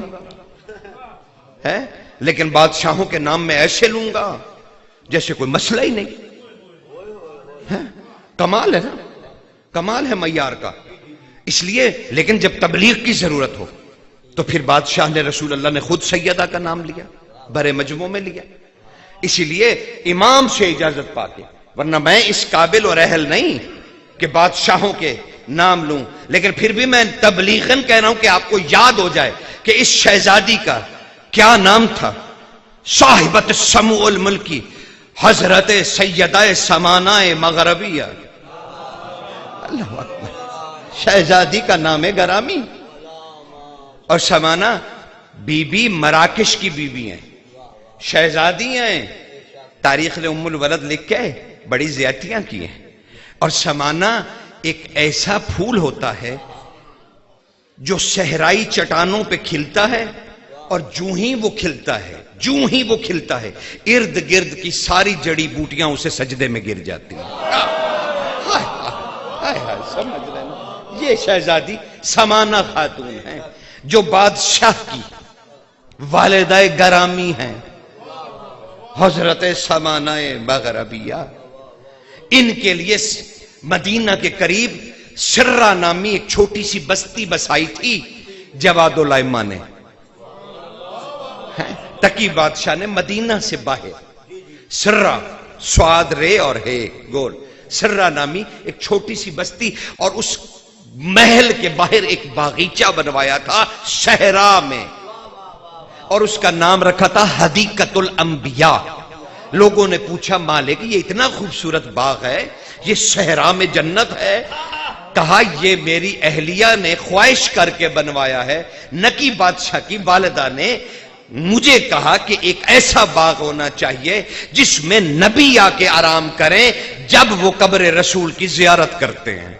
ہے، لیکن بادشاہوں کے نام میں ایسے لوں گا جیسے کوئی مسئلہ ہی نہیں ہے. کمال ہے نا، کمال ہے معیار کا. اس لیے لیکن جب تبلیغ کی ضرورت ہو تو پھر بادشاہ نے، رسول اللہ نے خود سیدہ کا نام لیا، برے مجموع میں لیا. اسی لیے امام سے اجازت پا کے، ورنہ میں اس قابل اور اہل نہیں کہ بادشاہوں کے نام لوں. لیکن پھر بھی میں تبلیغاً کہہ رہا ہوں کہ آپ کو یاد ہو جائے کہ اس شہزادی کا کیا نام تھا. صاحبت سمو الملکی حضرت سیدہ سمانہ مغربیہ. اللہ اکبر، شہزادی کا نام ہے گرامی. اور سمانہ بی بی مراکش کی بی بی ہیں، شہزادی ہیں. تاریخ نے ام الولد لکھ کے بڑی زیادتیاں کی ہیں. اور سمانہ ایک ایسا پھول ہوتا ہے جو صحرائی چٹانوں پہ کھلتا ہے، اور جوں ہی وہ کھلتا ہے ارد گرد کی ساری جڑی بوٹیاں اسے سجدے میں گر جاتی ہیں. سمجھ رہے ہیں؟ یہ شہزادی سمانہ خاتون ہیں جو بادشاہ کی والدہ گرامی ہیں، حضرت سمانہ مغربیہ. ان کے لیے مدینہ کے قریب سرہ نامی ایک چھوٹی سی بستی بسائی تھی جواد الائمہ نے. تقی بادشاہ نے مدینہ سے باہر سرہ، سواد رے اور ہے گول، سرہ نامی ایک چھوٹی سی بستی، اور اس محل کے باہر ایک باغیچہ بنوایا تھا صحرا میں، اور اس کا نام رکھا تھا حدیقۃ الانبیاء. لوگوں نے پوچھا مالک یہ اتنا خوبصورت باغ ہے، یہ صحرا میں جنت ہے؟ کہا یہ میری اہلیہ نے خواہش کر کے بنوایا ہے. نکی بادشاہ کی والدہ نے مجھے کہا کہ ایک ایسا باغ ہونا چاہیے جس میں نبی آ کے آرام کریں جب وہ قبر رسول کی زیارت کرتے ہیں.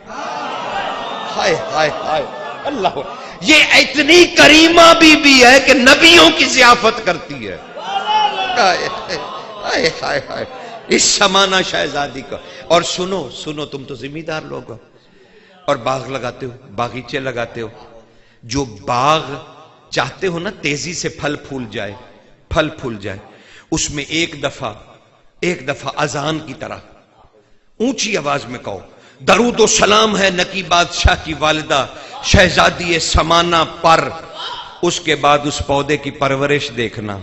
ہائے ہائے ہائے اللہ، یہ اتنی کریمہ بی بی ہے کہ نبیوں کی ضیافت کرتی ہے. ہائے ہائے ہائے ہائے اس سمانہ شہزادی کا. اور سنو تم تو ذمہ دار لوگ ہو اور باغ لگاتے ہو، باغیچے لگاتے ہو. جو باغ چاہتے ہو نا تیزی سے پھل پھول جائے، اس میں ایک دفعہ اذان کی طرح اونچی آواز میں کہو درود و سلام ہے نکی بادشاہ کی والدہ شہزادی سمانہ پر. اس کے بعد اس پودے کی پرورش دیکھنا.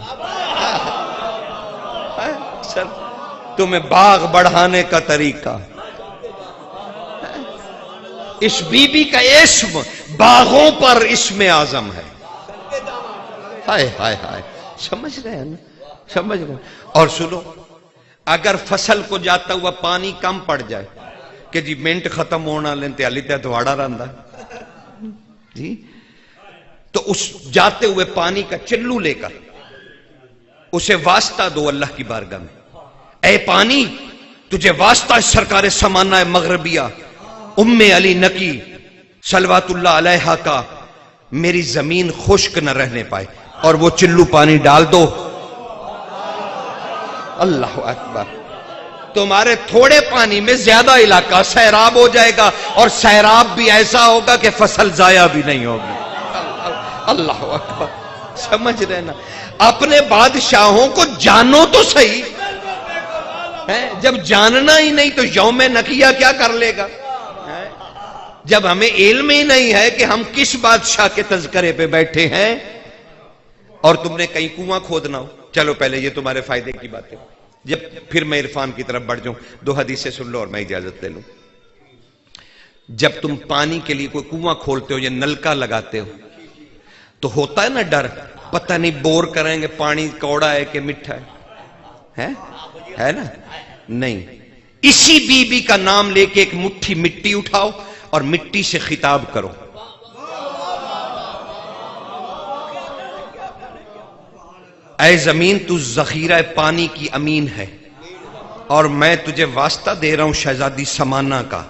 سر تمہیں باغ بڑھانے کا طریقہ اس بی بی کا اسم باغوں پر اسم اعظم ہے. ہائے ہائے ہائے، سمجھ رہے ہیں نا، سمجھ رہے ہیں. اور سنو، اگر فصل کو جاتا ہوا پانی کم پڑ جائے کہ جی منٹ ختم ہونا لیتے علی تے دواڑا رہندا جی، تو اس جاتے ہوئے پانی کا چلو لے کر اسے واسطہ دو اللہ کی بارگاہ میں، اے پانی تجھے واسطہ سرکار سمانہ مغربیہ ام علی نکی صلوات اللہ علیہا کا، میری زمین خشک نہ رہنے پائے، اور وہ چلو پانی ڈال دو. اللہ اکبر. تمہارے تھوڑے پانی میں زیادہ علاقہ سیراب ہو جائے گا، اور سیراب بھی ایسا ہوگا کہ فصل ضائع بھی نہیں ہوگی. اللہ اکبر. سمجھ رہے نا؟ اپنے بادشاہوں کو جانو تو صحیح ہے، جب جاننا ہی نہیں تو یوم نقیہ کیا کر لے گا؟ جب ہمیں علم ہی نہیں ہے کہ ہم کس بادشاہ کے تذکرے پہ بیٹھے ہیں. اور تم نے کہیں کنواں کھودنا ہو، چلو پہلے یہ تمہارے فائدے کی بات ہے، جب پھر میں عرفان کی طرف بڑھ جاؤں. دو حدیثیں سن لو اور میں اجازت لے لوں. جب تم پانی کے لیے کوئی کنواں کھولتے ہو یا نلکا لگاتے ہو تو ہوتا ہے نا ڈر، پتہ نہیں بور کریں گے پانی کوڑا ہے کہ میٹھا ہے نا؟ نہیں. اسی بی بی کا نام لے کے ایک مٹھی مٹی اٹھاؤ اور مٹی سے خطاب کرو، اے زمین تو ذخیرہ پانی کی امین ہے، اور میں تجھے واسطہ دے رہا ہوں شہزادی سمانہ کا،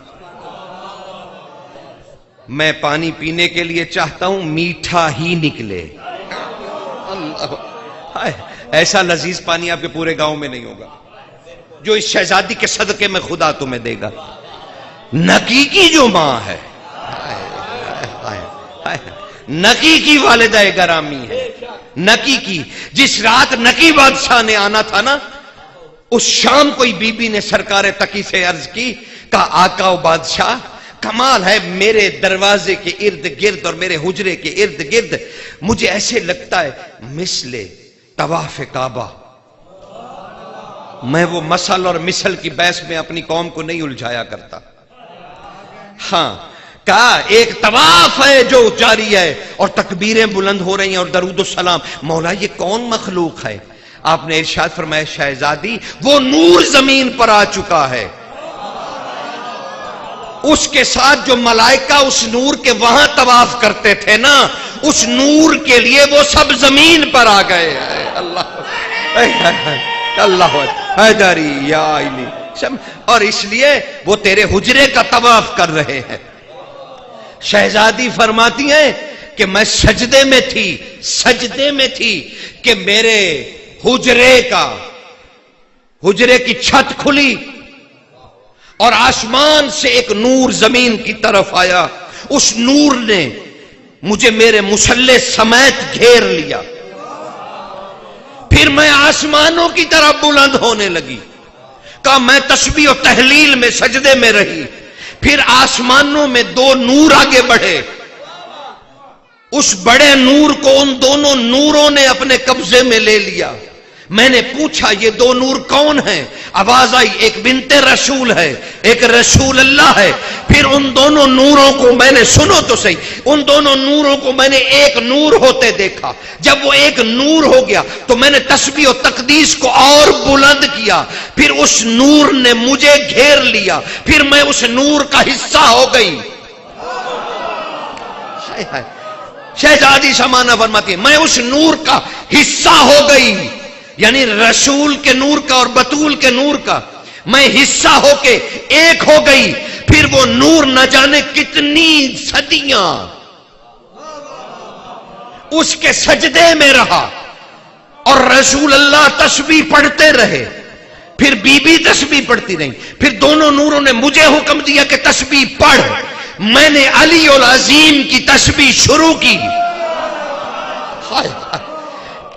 میں پانی پینے کے لیے چاہتا ہوں میٹھا ہی نکلے. ایسا لذیذ پانی آپ کے پورے گاؤں میں نہیں ہوگا جو اس شہزادی کے صدقے میں خدا تمہیں دے گا. نکی کی جو ماں ہے، نکی کی والدہ گرامی ہے، نکی کی. جس رات نکی بادشاہ نے آنا تھا نا، اس شام کوئی بی بی نے سرکار تقی سے عرض کی، کہا آقا و بادشاہ کمال ہے، میرے دروازے کے ارد گرد اور میرے حجرے کے ارد گرد مجھے ایسے لگتا ہے مثل طواف کعبہ. میں وہ مسل اور مثل کی بحث میں اپنی قوم کو نہیں الجھایا کرتا. ہاں کہا ایک طواف ہے جو جاری ہے اور تکبیریں بلند ہو رہی ہیں اور درود و سلام. مولا یہ کون مخلوق ہے؟ آپ نے ارشاد فرمایا شہزادی وہ نور زمین پر آ چکا ہے، اس کے ساتھ جو ملائکہ اس نور کے وہاں طواف کرتے تھے نا، اس نور کے لیے وہ سب زمین پر آ گئے. اللہ حیدری یا علی. اور اس لیے وہ تیرے حجرے کا طواف کر رہے ہیں. شہزادی فرماتی ہیں کہ میں سجدے میں تھی کہ میرے حجرے کی چھت کھلی اور آسمان سے ایک نور زمین کی طرف آیا. اس نور نے مجھے میرے مصلے سمیت گھیر لیا. پھر میں آسمانوں کی طرف بلند ہونے لگی. کہا میں تسبیح و تحلیل میں سجدے میں رہی. پھر آسمانوں میں دو نور آگے بڑھے. اس بڑے نور کو ان دونوں نوروں نے اپنے قبضے میں لے لیا. میں نے پوچھا یہ دو نور کون ہیں؟ آواز آئی ایک بنت رسول ہے، ایک رسول اللہ ہے. پھر ان دونوں نوروں کو میں نے، سنو تو صحیح، ان دونوں نوروں کو میں نے ایک نور ہوتے دیکھا. جب وہ ایک نور ہو گیا تو میں نے تسبیح و تقدیس کو اور بلند کیا. پھر اس نور نے مجھے گھیر لیا. پھر میں اس نور کا حصہ ہو گئی. شہزادی سمانہ فرماتی ہے میں اس نور کا حصہ ہو گئی، یعنی رسول کے نور کا اور بطول کے نور کا میں حصہ ہو کے ایک ہو گئی. پھر وہ نور نہ جانے کتنی صدیاں اس کے سجدے میں رہا اور رسول اللہ تسبیح پڑھتے رہے. پھر بی بی تسبیح پڑھتی رہی. پھر دونوں نوروں نے مجھے حکم دیا کہ تسبیح پڑھ. میں نے علی العظیم کی تسبیح شروع کی.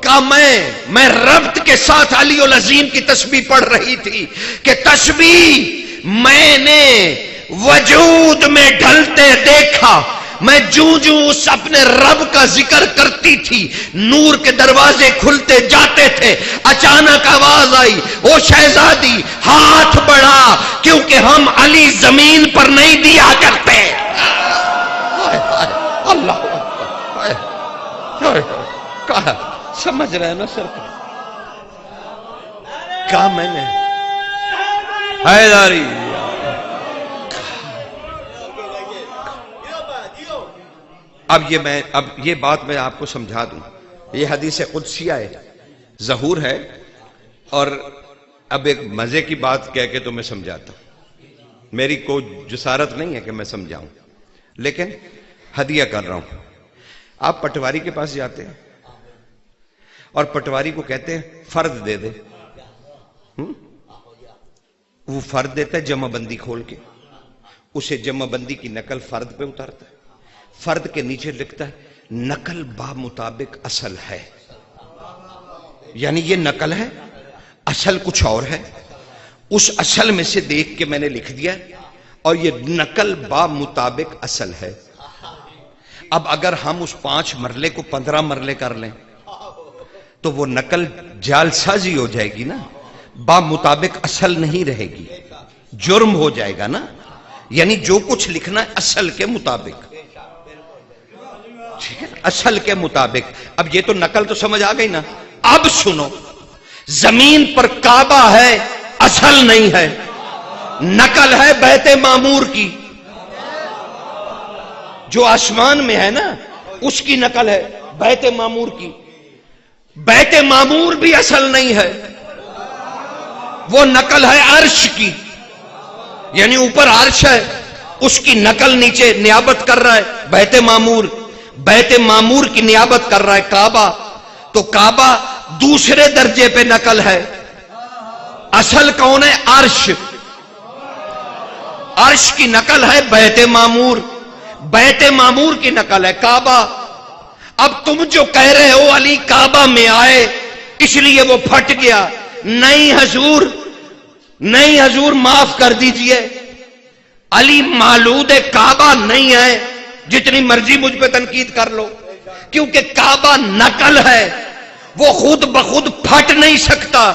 کہ میں ربط کے ساتھ علی العظیم کی تسبیح پڑھ رہی تھی کہ تسبیح میں نے وجود میں ڈھلتے دیکھا. میں جوں اس اپنے رب کا ذکر کرتی تھی نور کے دروازے کھلتے جاتے تھے. اچانک آواز آئی او شہزادی ہاتھ بڑھا کیونکہ ہم علی زمین پر نہیں دیا کرتے. کہا سمجھ رہے ہیں نا سرکار؟ کہا میں نے حیداری. اب یہ بات میں آپ کو سمجھا دوں. یہ حدیث قدسیہ ہے، ظہور ہے. اور اب ایک مزے کی بات کہہ کے تو میں سمجھاتا ہوں. میری کوئی جسارت نہیں ہے کہ میں سمجھاؤں، لیکن ہدیہ کر رہا ہوں. آپ پٹواری کے پاس جاتے ہیں اور پٹواری کو کہتے ہیں فرد دے دے. وہ فرد دیتا ہے جمع بندی کھول کے. اسے جمع بندی کی نقل فرد پہ اتارتا ہے. فرد کے نیچے لکھتا ہے نقل با مطابق اصل ہے. یعنی یہ نقل ہے، اصل کچھ اور ہے. اس اصل میں سے دیکھ کے میں نے لکھ دیا اور یہ نقل با مطابق اصل ہے. اب اگر ہم اس 5 مرلے کو 15 مرلے کر لیں تو وہ نقل جعل سازی ہو جائے گی نا، با مطابق اصل نہیں رہے گی، جرم ہو جائے گا نا. یعنی جو کچھ لکھنا ہے اصل کے مطابق، ٹھیک ہے، اصل کے مطابق. اب یہ تو نقل تو سمجھ آ گئی نا. اب سنو، زمین پر کعبہ ہے، اصل نہیں ہے، نقل ہے بیت معمور کی. جو آسمان میں ہے نا اس کی نقل ہے بیت معمور کی. بیت معمور بھی اصل نہیں ہے، وہ نقل ہے عرش کی. یعنی اوپر عرش ہے، اس کی نقل نیچے نیابت کر رہا ہے بیت معمور. بیت معمور کی نیابت کر رہا ہے کعبہ. تو کعبہ دوسرے درجے پہ نقل ہے. اصل کون ہے؟ عرش. عرش کی نقل ہے بیت معمور. بیت معمور کی نقل ہے کعبہ. اب تم جو کہہ رہے ہو علی کعبہ میں آئے اس لیے وہ پھٹ گیا، نہیں حضور، نہیں حضور، معاف کر دیجئے. علی مولود کعبہ نہیں ہے. جتنی مرضی مجھ پہ تنقید کر لو، کیونکہ کعبہ نقل ہے، وہ خود بخود پھٹ نہیں سکتا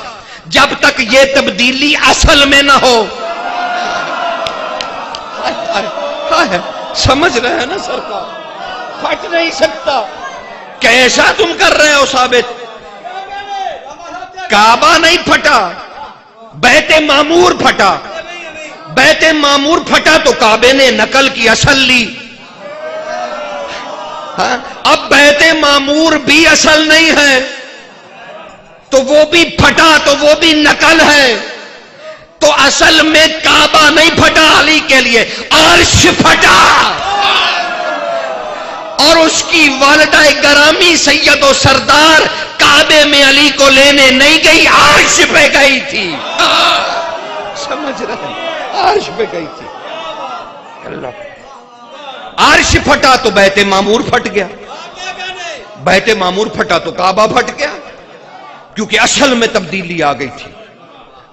جب تک یہ تبدیلی اصل میں نہ ہو. سمجھ رہے ہیں نا سرکار؟ پھٹ نہیں سکتا. کیسا تم کر رہے ہو ثابت؟ کعبہ نہیں پھٹا، بیت معمور پھٹا. بیت معمور پھٹا تو کعبے نے نقل کی، اصل لی. اب بیت معمور بھی اصل نہیں ہے تو وہ بھی پھٹا تو وہ بھی نقل ہے. تو اصل میں کعبہ نہیں پھٹا علی کے لیے، عرش پھٹا. اور اس کی والدہ گرامی سید و سردار کعبے میں علی کو لینے نہیں گئی، عرش پہ گئی تھی. سمجھ رہے ہیں؟ عرش پہ گئی تھی. اللہ، عرش پھٹا تو بیت معمور پھٹ گیا، بیت معمور پھٹا تو کعبہ پھٹ گیا، کیونکہ اصل میں تبدیلی آ گئی تھی.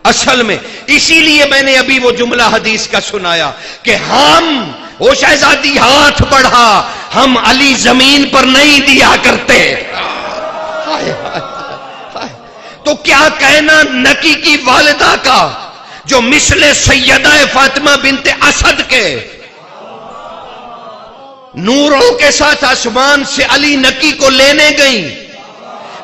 اصل میں. اسی لیے میں نے ابھی وہ جملہ حدیث کا سنایا کہ ہم، وہ شہزادی ہاتھ بڑھا، ہم علی زمین پر نہیں دیا کرتے. تو کیا کہنا نکی کی والدہ کا جو مثل سیدہ فاطمہ بنت اسد کے نوروں کے ساتھ آسمان سے علی نکی کو لینے گئیں.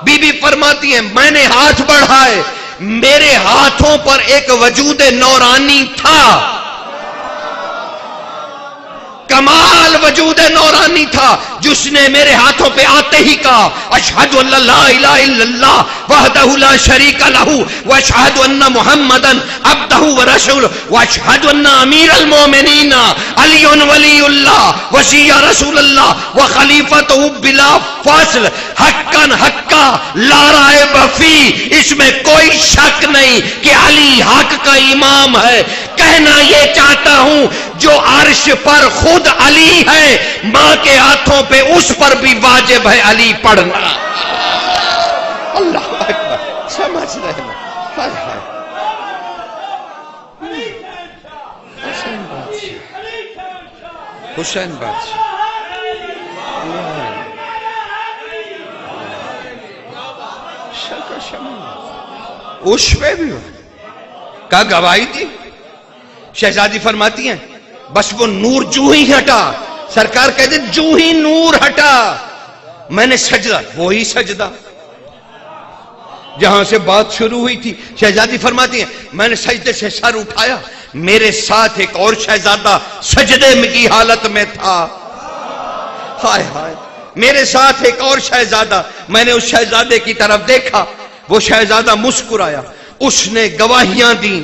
بی بی فرماتی ہیں میں نے ہاتھ بڑھائے، میرے ہاتھوں پر ایک وجود نورانی تھا، کمال وجود نورانی تھا، جس نے میرے ہاتھوں پہ آتے ہی کہا اشہد ان لا الہ الا اللہ وحدہ لا شریک لہ واشہد ان محمدا عبدہ ورسولہ واشہد ان امیر المومنین علی ولی اللہ وصی رسول اللہ وخلیفتہ بلا فاصل حقا حقا لا رائب فی. اس میں کوئی شک نہیں کہ علی حق کا امام ہے. کہنا یہ چاہتا ہوں جو عرش پر خود علی ہے، ماں کے ہاتھوں پہ اس پر بھی واجب ہے علی پڑھنا. اللہ اکبر. سمجھ رہے ہیں؟ حسین بادشاہ، حسین بادشاہ اس پہ بھی کا گواہی تھی. شہزادی فرماتی ہیں بس وہ نور جو ہی ہٹا، سرکار کہتے جو ہی نور ہٹا میں نے سجدہ، وہی سجدہ جہاں سے بات شروع ہوئی تھی. شہزادی فرماتی ہیں میں نے سجدے سے سر اٹھایا، میرے ساتھ ایک اور شہزادہ سجدے کی حالت میں تھا. ہائے ہائے، میرے ساتھ ایک اور شہزادہ. میں نے اس شہزادے کی طرف دیکھا، وہ شہزادہ مسکرایا، اس نے گواہیاں دیں،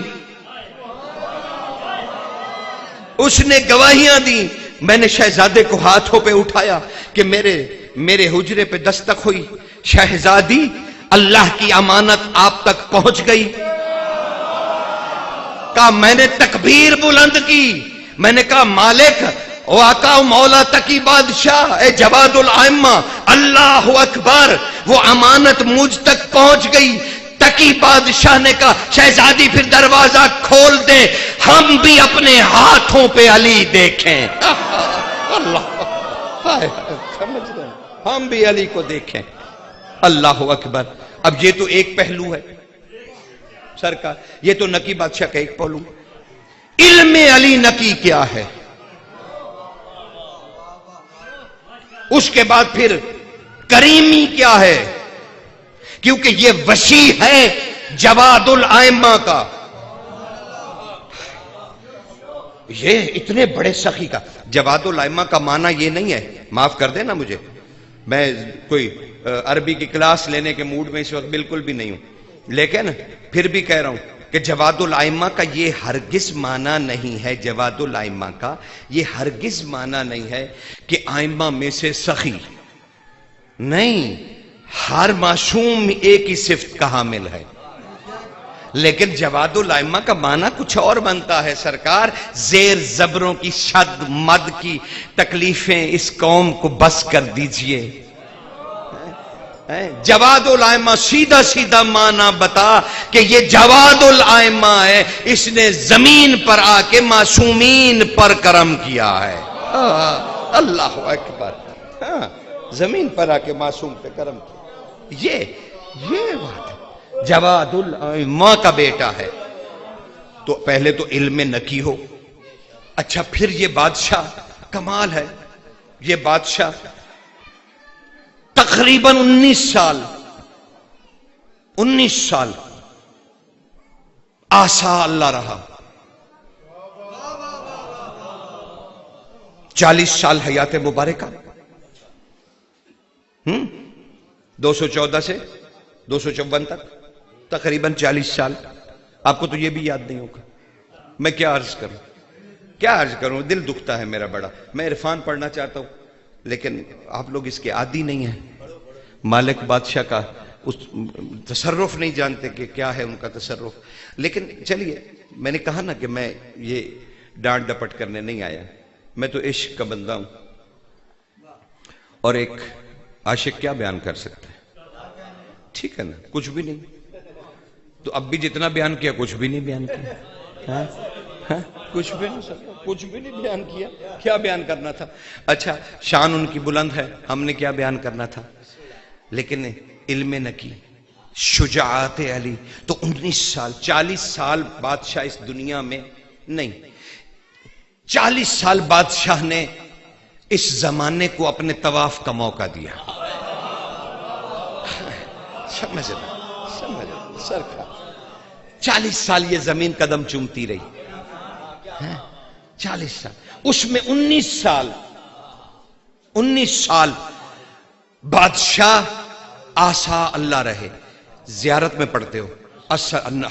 اس نے گواہیاں دیں. میں نے شہزادے کو ہاتھوں پہ اٹھایا کہ میرے حجرے پہ دستک ہوئی. شہزادی اللہ کی امانت آپ تک پہنچ گئی. کہا میں نے تکبیر بلند کی، میں نے کہا مالک او آقا و مولا تقی بادشاہ، اے جواد الائمہ، اللہ اکبر، وہ امانت مجھ تک پہنچ گئی. تقی بادشاہ نے کہا شہزادی پھر دروازہ کھول دے، ہم بھی اپنے ہاتھوں پہ علی دیکھیں. اللہ سمجھ رہے ہیں، ہم بھی علی کو دیکھیں. اللہ اکبر. اب یہ تو ایک پہلو ہے سرکار، یہ تو نقی بادشاہ کا ایک پہلو. علم علی نقی کیا ہے؟ اس کے بعد پھر کریمی کیا ہے؟ کیونکہ یہ وسیع ہے جواد الائمہ کا. یہ اتنے بڑے سخی کا جواد الائمہ کا معنی یہ نہیں ہے، معاف کر دینا مجھے، میں کوئی عربی کی کلاس لینے کے موڈ میں اس وقت بالکل بھی نہیں ہوں، لیکن پھر بھی کہہ رہا ہوں کہ جواد الائمہ کا یہ ہرگز معنی نہیں ہے، جواد الائمہ کا یہ ہرگز معنی نہیں ہے کہ آئمہ میں سے سخی نہیں. ہر معصوم ایک ہی صفت کا حامل ہے، لیکن جواد الائمہ کا معنی کچھ اور بنتا ہے سرکار. زیر زبروں کی شد مد کی تکلیفیں اس قوم کو بس کر دیجئے. جواد الائمہ سیدھا سیدھا معنی بتا کہ یہ جواد الائمہ ہے، اس نے زمین پر آ کے معصومین پر کرم کیا ہے. اللہ اکبر. زمین پر آ کے معصوم پہ کرم کیا. یہ بات ہے، جواد الائمہ کا بیٹا ہے. تو پہلے تو علم نقی ہو. اچھا پھر یہ بادشاہ کمال ہے. یہ بادشاہ تقریباً 19 سال آسا اللہ رہا. 40 سال حیات مبارکہ، 214 سے 254 تک تقریباً 40 سال. آپ کو تو یہ بھی یاد نہیں ہوگا. میں کیا عرض کروں، دل دکھتا ہے میرا بڑا. میں عرفان پڑھنا چاہتا ہوں لیکن آپ لوگ اس کے عادی نہیں ہیں. مالک بادشاہ کا اس تصرف نہیں جانتے کہ کیا ہے ان کا تصرف. لیکن چلیے، میں نے کہا نا کہ میں یہ ڈانٹ ڈپٹ کرنے نہیں آیا، میں تو عشق کا بندہ ہوں. اور ایک عاشق کیا بیان کر سکتا ہے؟ ٹھیک ہے نا، کچھ بھی نہیں. تو اب بھی جتنا بیان کیا کچھ بھی نہیں بیان کیا. کچھ بھی نہیں بیان کیا. کیا بیان کرنا تھا؟ اچھا شان ان کی بلند ہے، ہم نے کیا بیان کرنا تھا؟ لیکن علم نقی، شجاعت علی. تو 19 سال 40 سال بادشاہ اس دنیا میں نہیں. 40 سال بادشاہ نے اس زمانے کو اپنے طواف کا موقع دیا. سمجھ سرکار 40 سال یہ زمین قدم چومتی رہی. 40 سال، اس میں 19 سال بادشاہ آسا اللہ رہے. زیارت میں پڑھتے ہو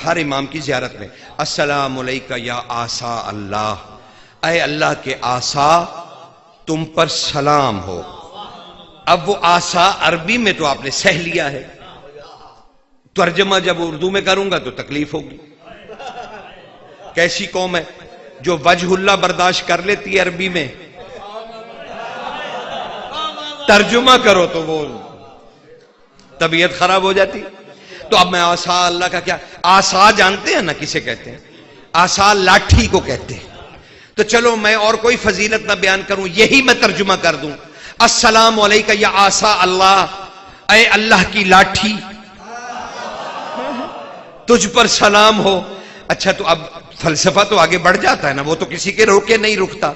ہر امام کی زیارت میں السلام علیکہ یا آسا اللہ، اے اللہ کے آسا تم پر سلام ہو. اب وہ آسا عربی میں تو آپ نے سہ لیا ہے، ترجمہ جب اردو میں کروں گا تو تکلیف ہوگی. کیسی قوم ہے جو وجہ اللہ برداشت کر لیتی ہے عربی میں، ترجمہ کرو تو وہ طبیعت خراب ہو جاتی. تو اب میں آسا اللہ کا کیا، آسا جانتے ہیں نا کسے کہتے ہیں؟ آسا لاٹھی کو کہتے ہیں. تو چلو میں اور کوئی فضیلت نہ بیان کروں، یہی میں ترجمہ کر دوں. السلام علیکہ یا آسا اللہ، اے اللہ کی لاٹھی تجھ پر سلام ہو. اچھا تو اب فلسفہ تو آگے بڑھ جاتا ہے نا، وہ تو کسی کے روکے نہیں رکتا.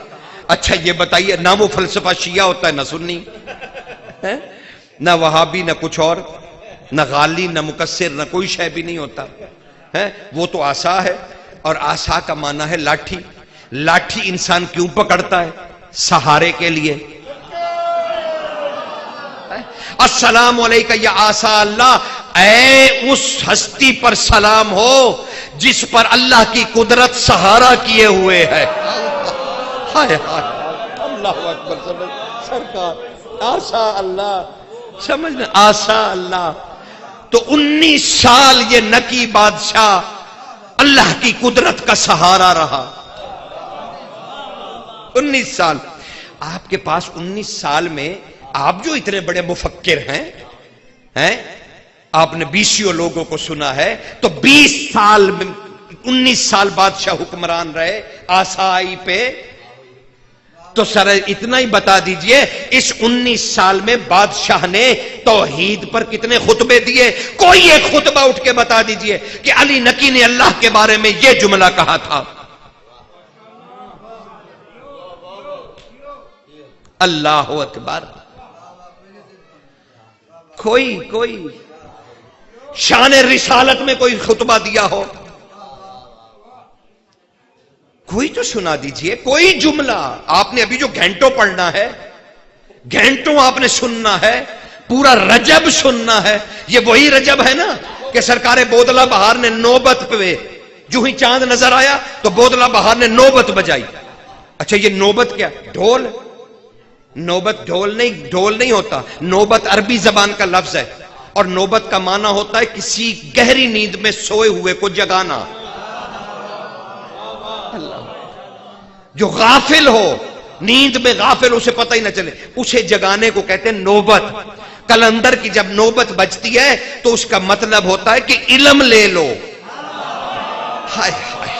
اچھا یہ بتائیے، نہ وہ فلسفہ شیعہ ہوتا ہے نہ سنی. نہ وہابی نہ کچھ اور، نہ غالی نہ مکسر نہ کوئی شے بھی نہیں ہوتا ہے، وہ تو آسا ہے، اور آسا کا معنی ہے لاٹھی۔ لاٹھی انسان کیوں پکڑتا ہے؟ سہارے کے لیے۔ السلام علیکہ یا آسا اللہ، اے اس ہستی پر سلام ہو جس پر اللہ کی قدرت سہارا کیے ہوئے ہے۔ ہائے ہائے، اللہ اکبر، سمجھ سرکار، آسا اللہ، سمجھنا، آسا اللہ۔ تو 19 سال یہ نکی بادشاہ اللہ کی قدرت کا سہارا رہا۔ 19 سال آپ کے پاس، 19 سال میں آپ جو اتنے بڑے مفکر ہیں، آپ نے 20 لوگوں کو سنا ہے، تو 20 سال میں 19 سال بادشاہ حکمران رہے آسائی پہ، تو سر اتنا ہی بتا دیجئے اس 19 سال میں بادشاہ نے توحید پر کتنے خطبے دیے؟ کوئی ایک خطبہ اٹھ کے بتا دیجئے کہ علی نکی نے اللہ کے بارے میں یہ جملہ کہا تھا۔ اللہ اکبر۔ کوئی شان رسالت میں کوئی خطبہ دیا ہو؟ کوئی تو سنا دیجئے، کوئی جملہ۔ آپ نے ابھی جو گھنٹوں پڑھنا ہے، گھنٹوں آپ نے سننا ہے، پورا رجب سننا ہے۔ یہ وہی رجب ہے نا کہ سرکار بودلہ بہار نے نوبت پہ جو ہی چاند نظر آیا تو بودلہ بہار نے نوبت بجائی۔ اچھا یہ نوبت کیا؟ ڈھول؟ نوبت ڈھول نہیں ہوتا، نوبت عربی زبان کا لفظ ہے، اور نوبت کا معنی ہوتا ہے کسی گہری نیند میں سوئے ہوئے کو جگانا۔ جو غافل ہو، نیند میں غافل، اسے پتہ ہی نہ چلے، اسے جگانے کو کہتے ہیں نوبت۔ کلندر کی جب نوبت بجتی ہے تو اس کا مطلب ہوتا ہے کہ علم لے لو۔ ہائے ہائے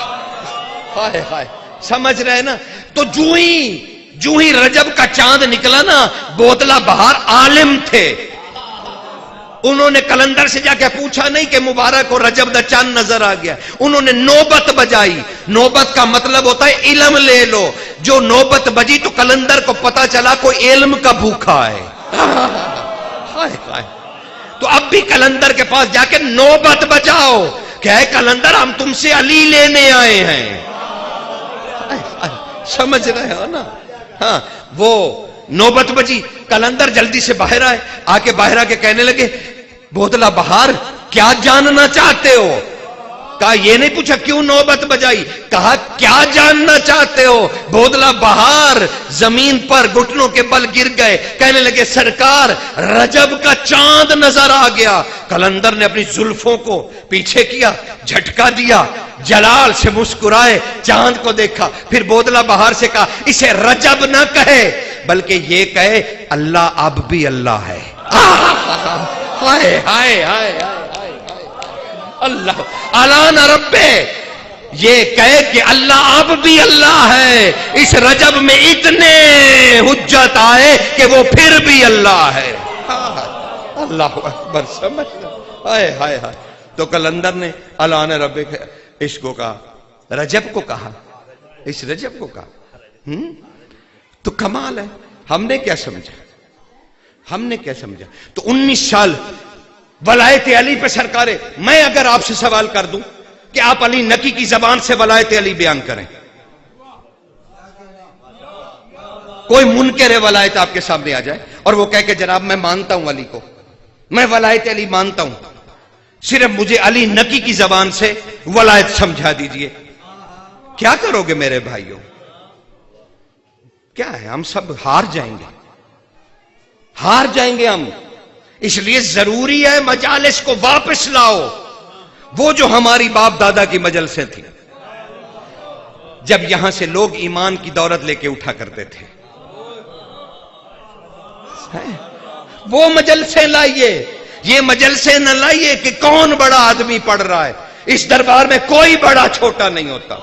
ہائے ہائے، سمجھ رہے نا؟ تو جو ہی رجب کا چاند نکلا نا، بودلہ بہار عالم تھے، انہوں نے کلندر سے جا کے پوچھا نہیں کہ مبارک ہو رجب دا چاند نظر آ گیا، انہوں نے نوبت بجائی۔ نوبت کا مطلب ہوتا ہے علم لے لو۔ جو نوبت بجی تو کلندر کو پتا چلا کوئی علم کا بھوکا ہے۔ تو اب بھی کلندر کے پاس جا کے نوبت بجاؤ کہ اے کلندر ہم تم سے علی لینے آئے ہیں۔ سمجھ رہے ہو نا؟ ہاں، وہ نوبت بجی، کلندر جلدی سے باہر آئے، آ کے باہر آ کے کہنے لگے بودلہ بہار کیا جاننا چاہتے ہو؟ کہا یہ نہیں پوچھا کیوں نوبت بجائی، کہا کیا جاننا چاہتے ہو؟ بودلہ بہار زمین پر گھٹنوں کے بل گر گئے، کہنے لگے سرکار رجب کا چاند نظر آ گیا۔ کلندر نے اپنی زلفوں کو پیچھے کیا، جھٹکا دیا، جلال سے مسکرائے، چاند کو دیکھا، پھر بودلہ بہار سے کہا اسے رجب نہ کہے بلکہ یہ کہے اللہ اب بھی اللہ ہے۔ ہائے ہائے ہائے اللہ اعلان ربے، یہ کہے کہ اللہ اب بھی اللہ ہے۔ اس رجب میں اتنے حجت آئے کہ وہ پھر بھی اللہ ہے۔ اللہ اکبر، سمجھ ہائے ہائے ہائے۔ تو کلندر نے اعلان ربے اس کو کہا، رجب کو کہا، اس رجب کو کہا۔ تو کمال ہے، ہم نے کیا سمجھا؟ تو 19 سال ولایت علی پہ سرکارے، میں اگر آپ سے سوال کر دوں کہ آپ علی نکی کی زبان سے ولایت علی بیان کریں، کوئی منکر ولایت آپ کے سامنے آ جائے اور وہ کہے کہ جناب میں مانتا ہوں علی کو، میں ولایت علی مانتا ہوں، صرف مجھے علی نکی کی زبان سے ولایت سمجھا دیجئے، کیا کرو گے میرے بھائیوں؟ کیا ہے، ہم سب ہار جائیں گے ہم۔ اس لیے ضروری ہے مجالس کو واپس لاؤ، وہ جو ہماری باپ دادا کی مجلسیں تھیں، جب یہاں سے لوگ ایمان کی دولت لے کے اٹھا کرتے تھے، وہ مجلسیں لائیے، یہ مجلسیں نہ لائیے کہ کون بڑا آدمی پڑھ رہا ہے۔ اس دربار میں کوئی بڑا چھوٹا نہیں ہوتا۔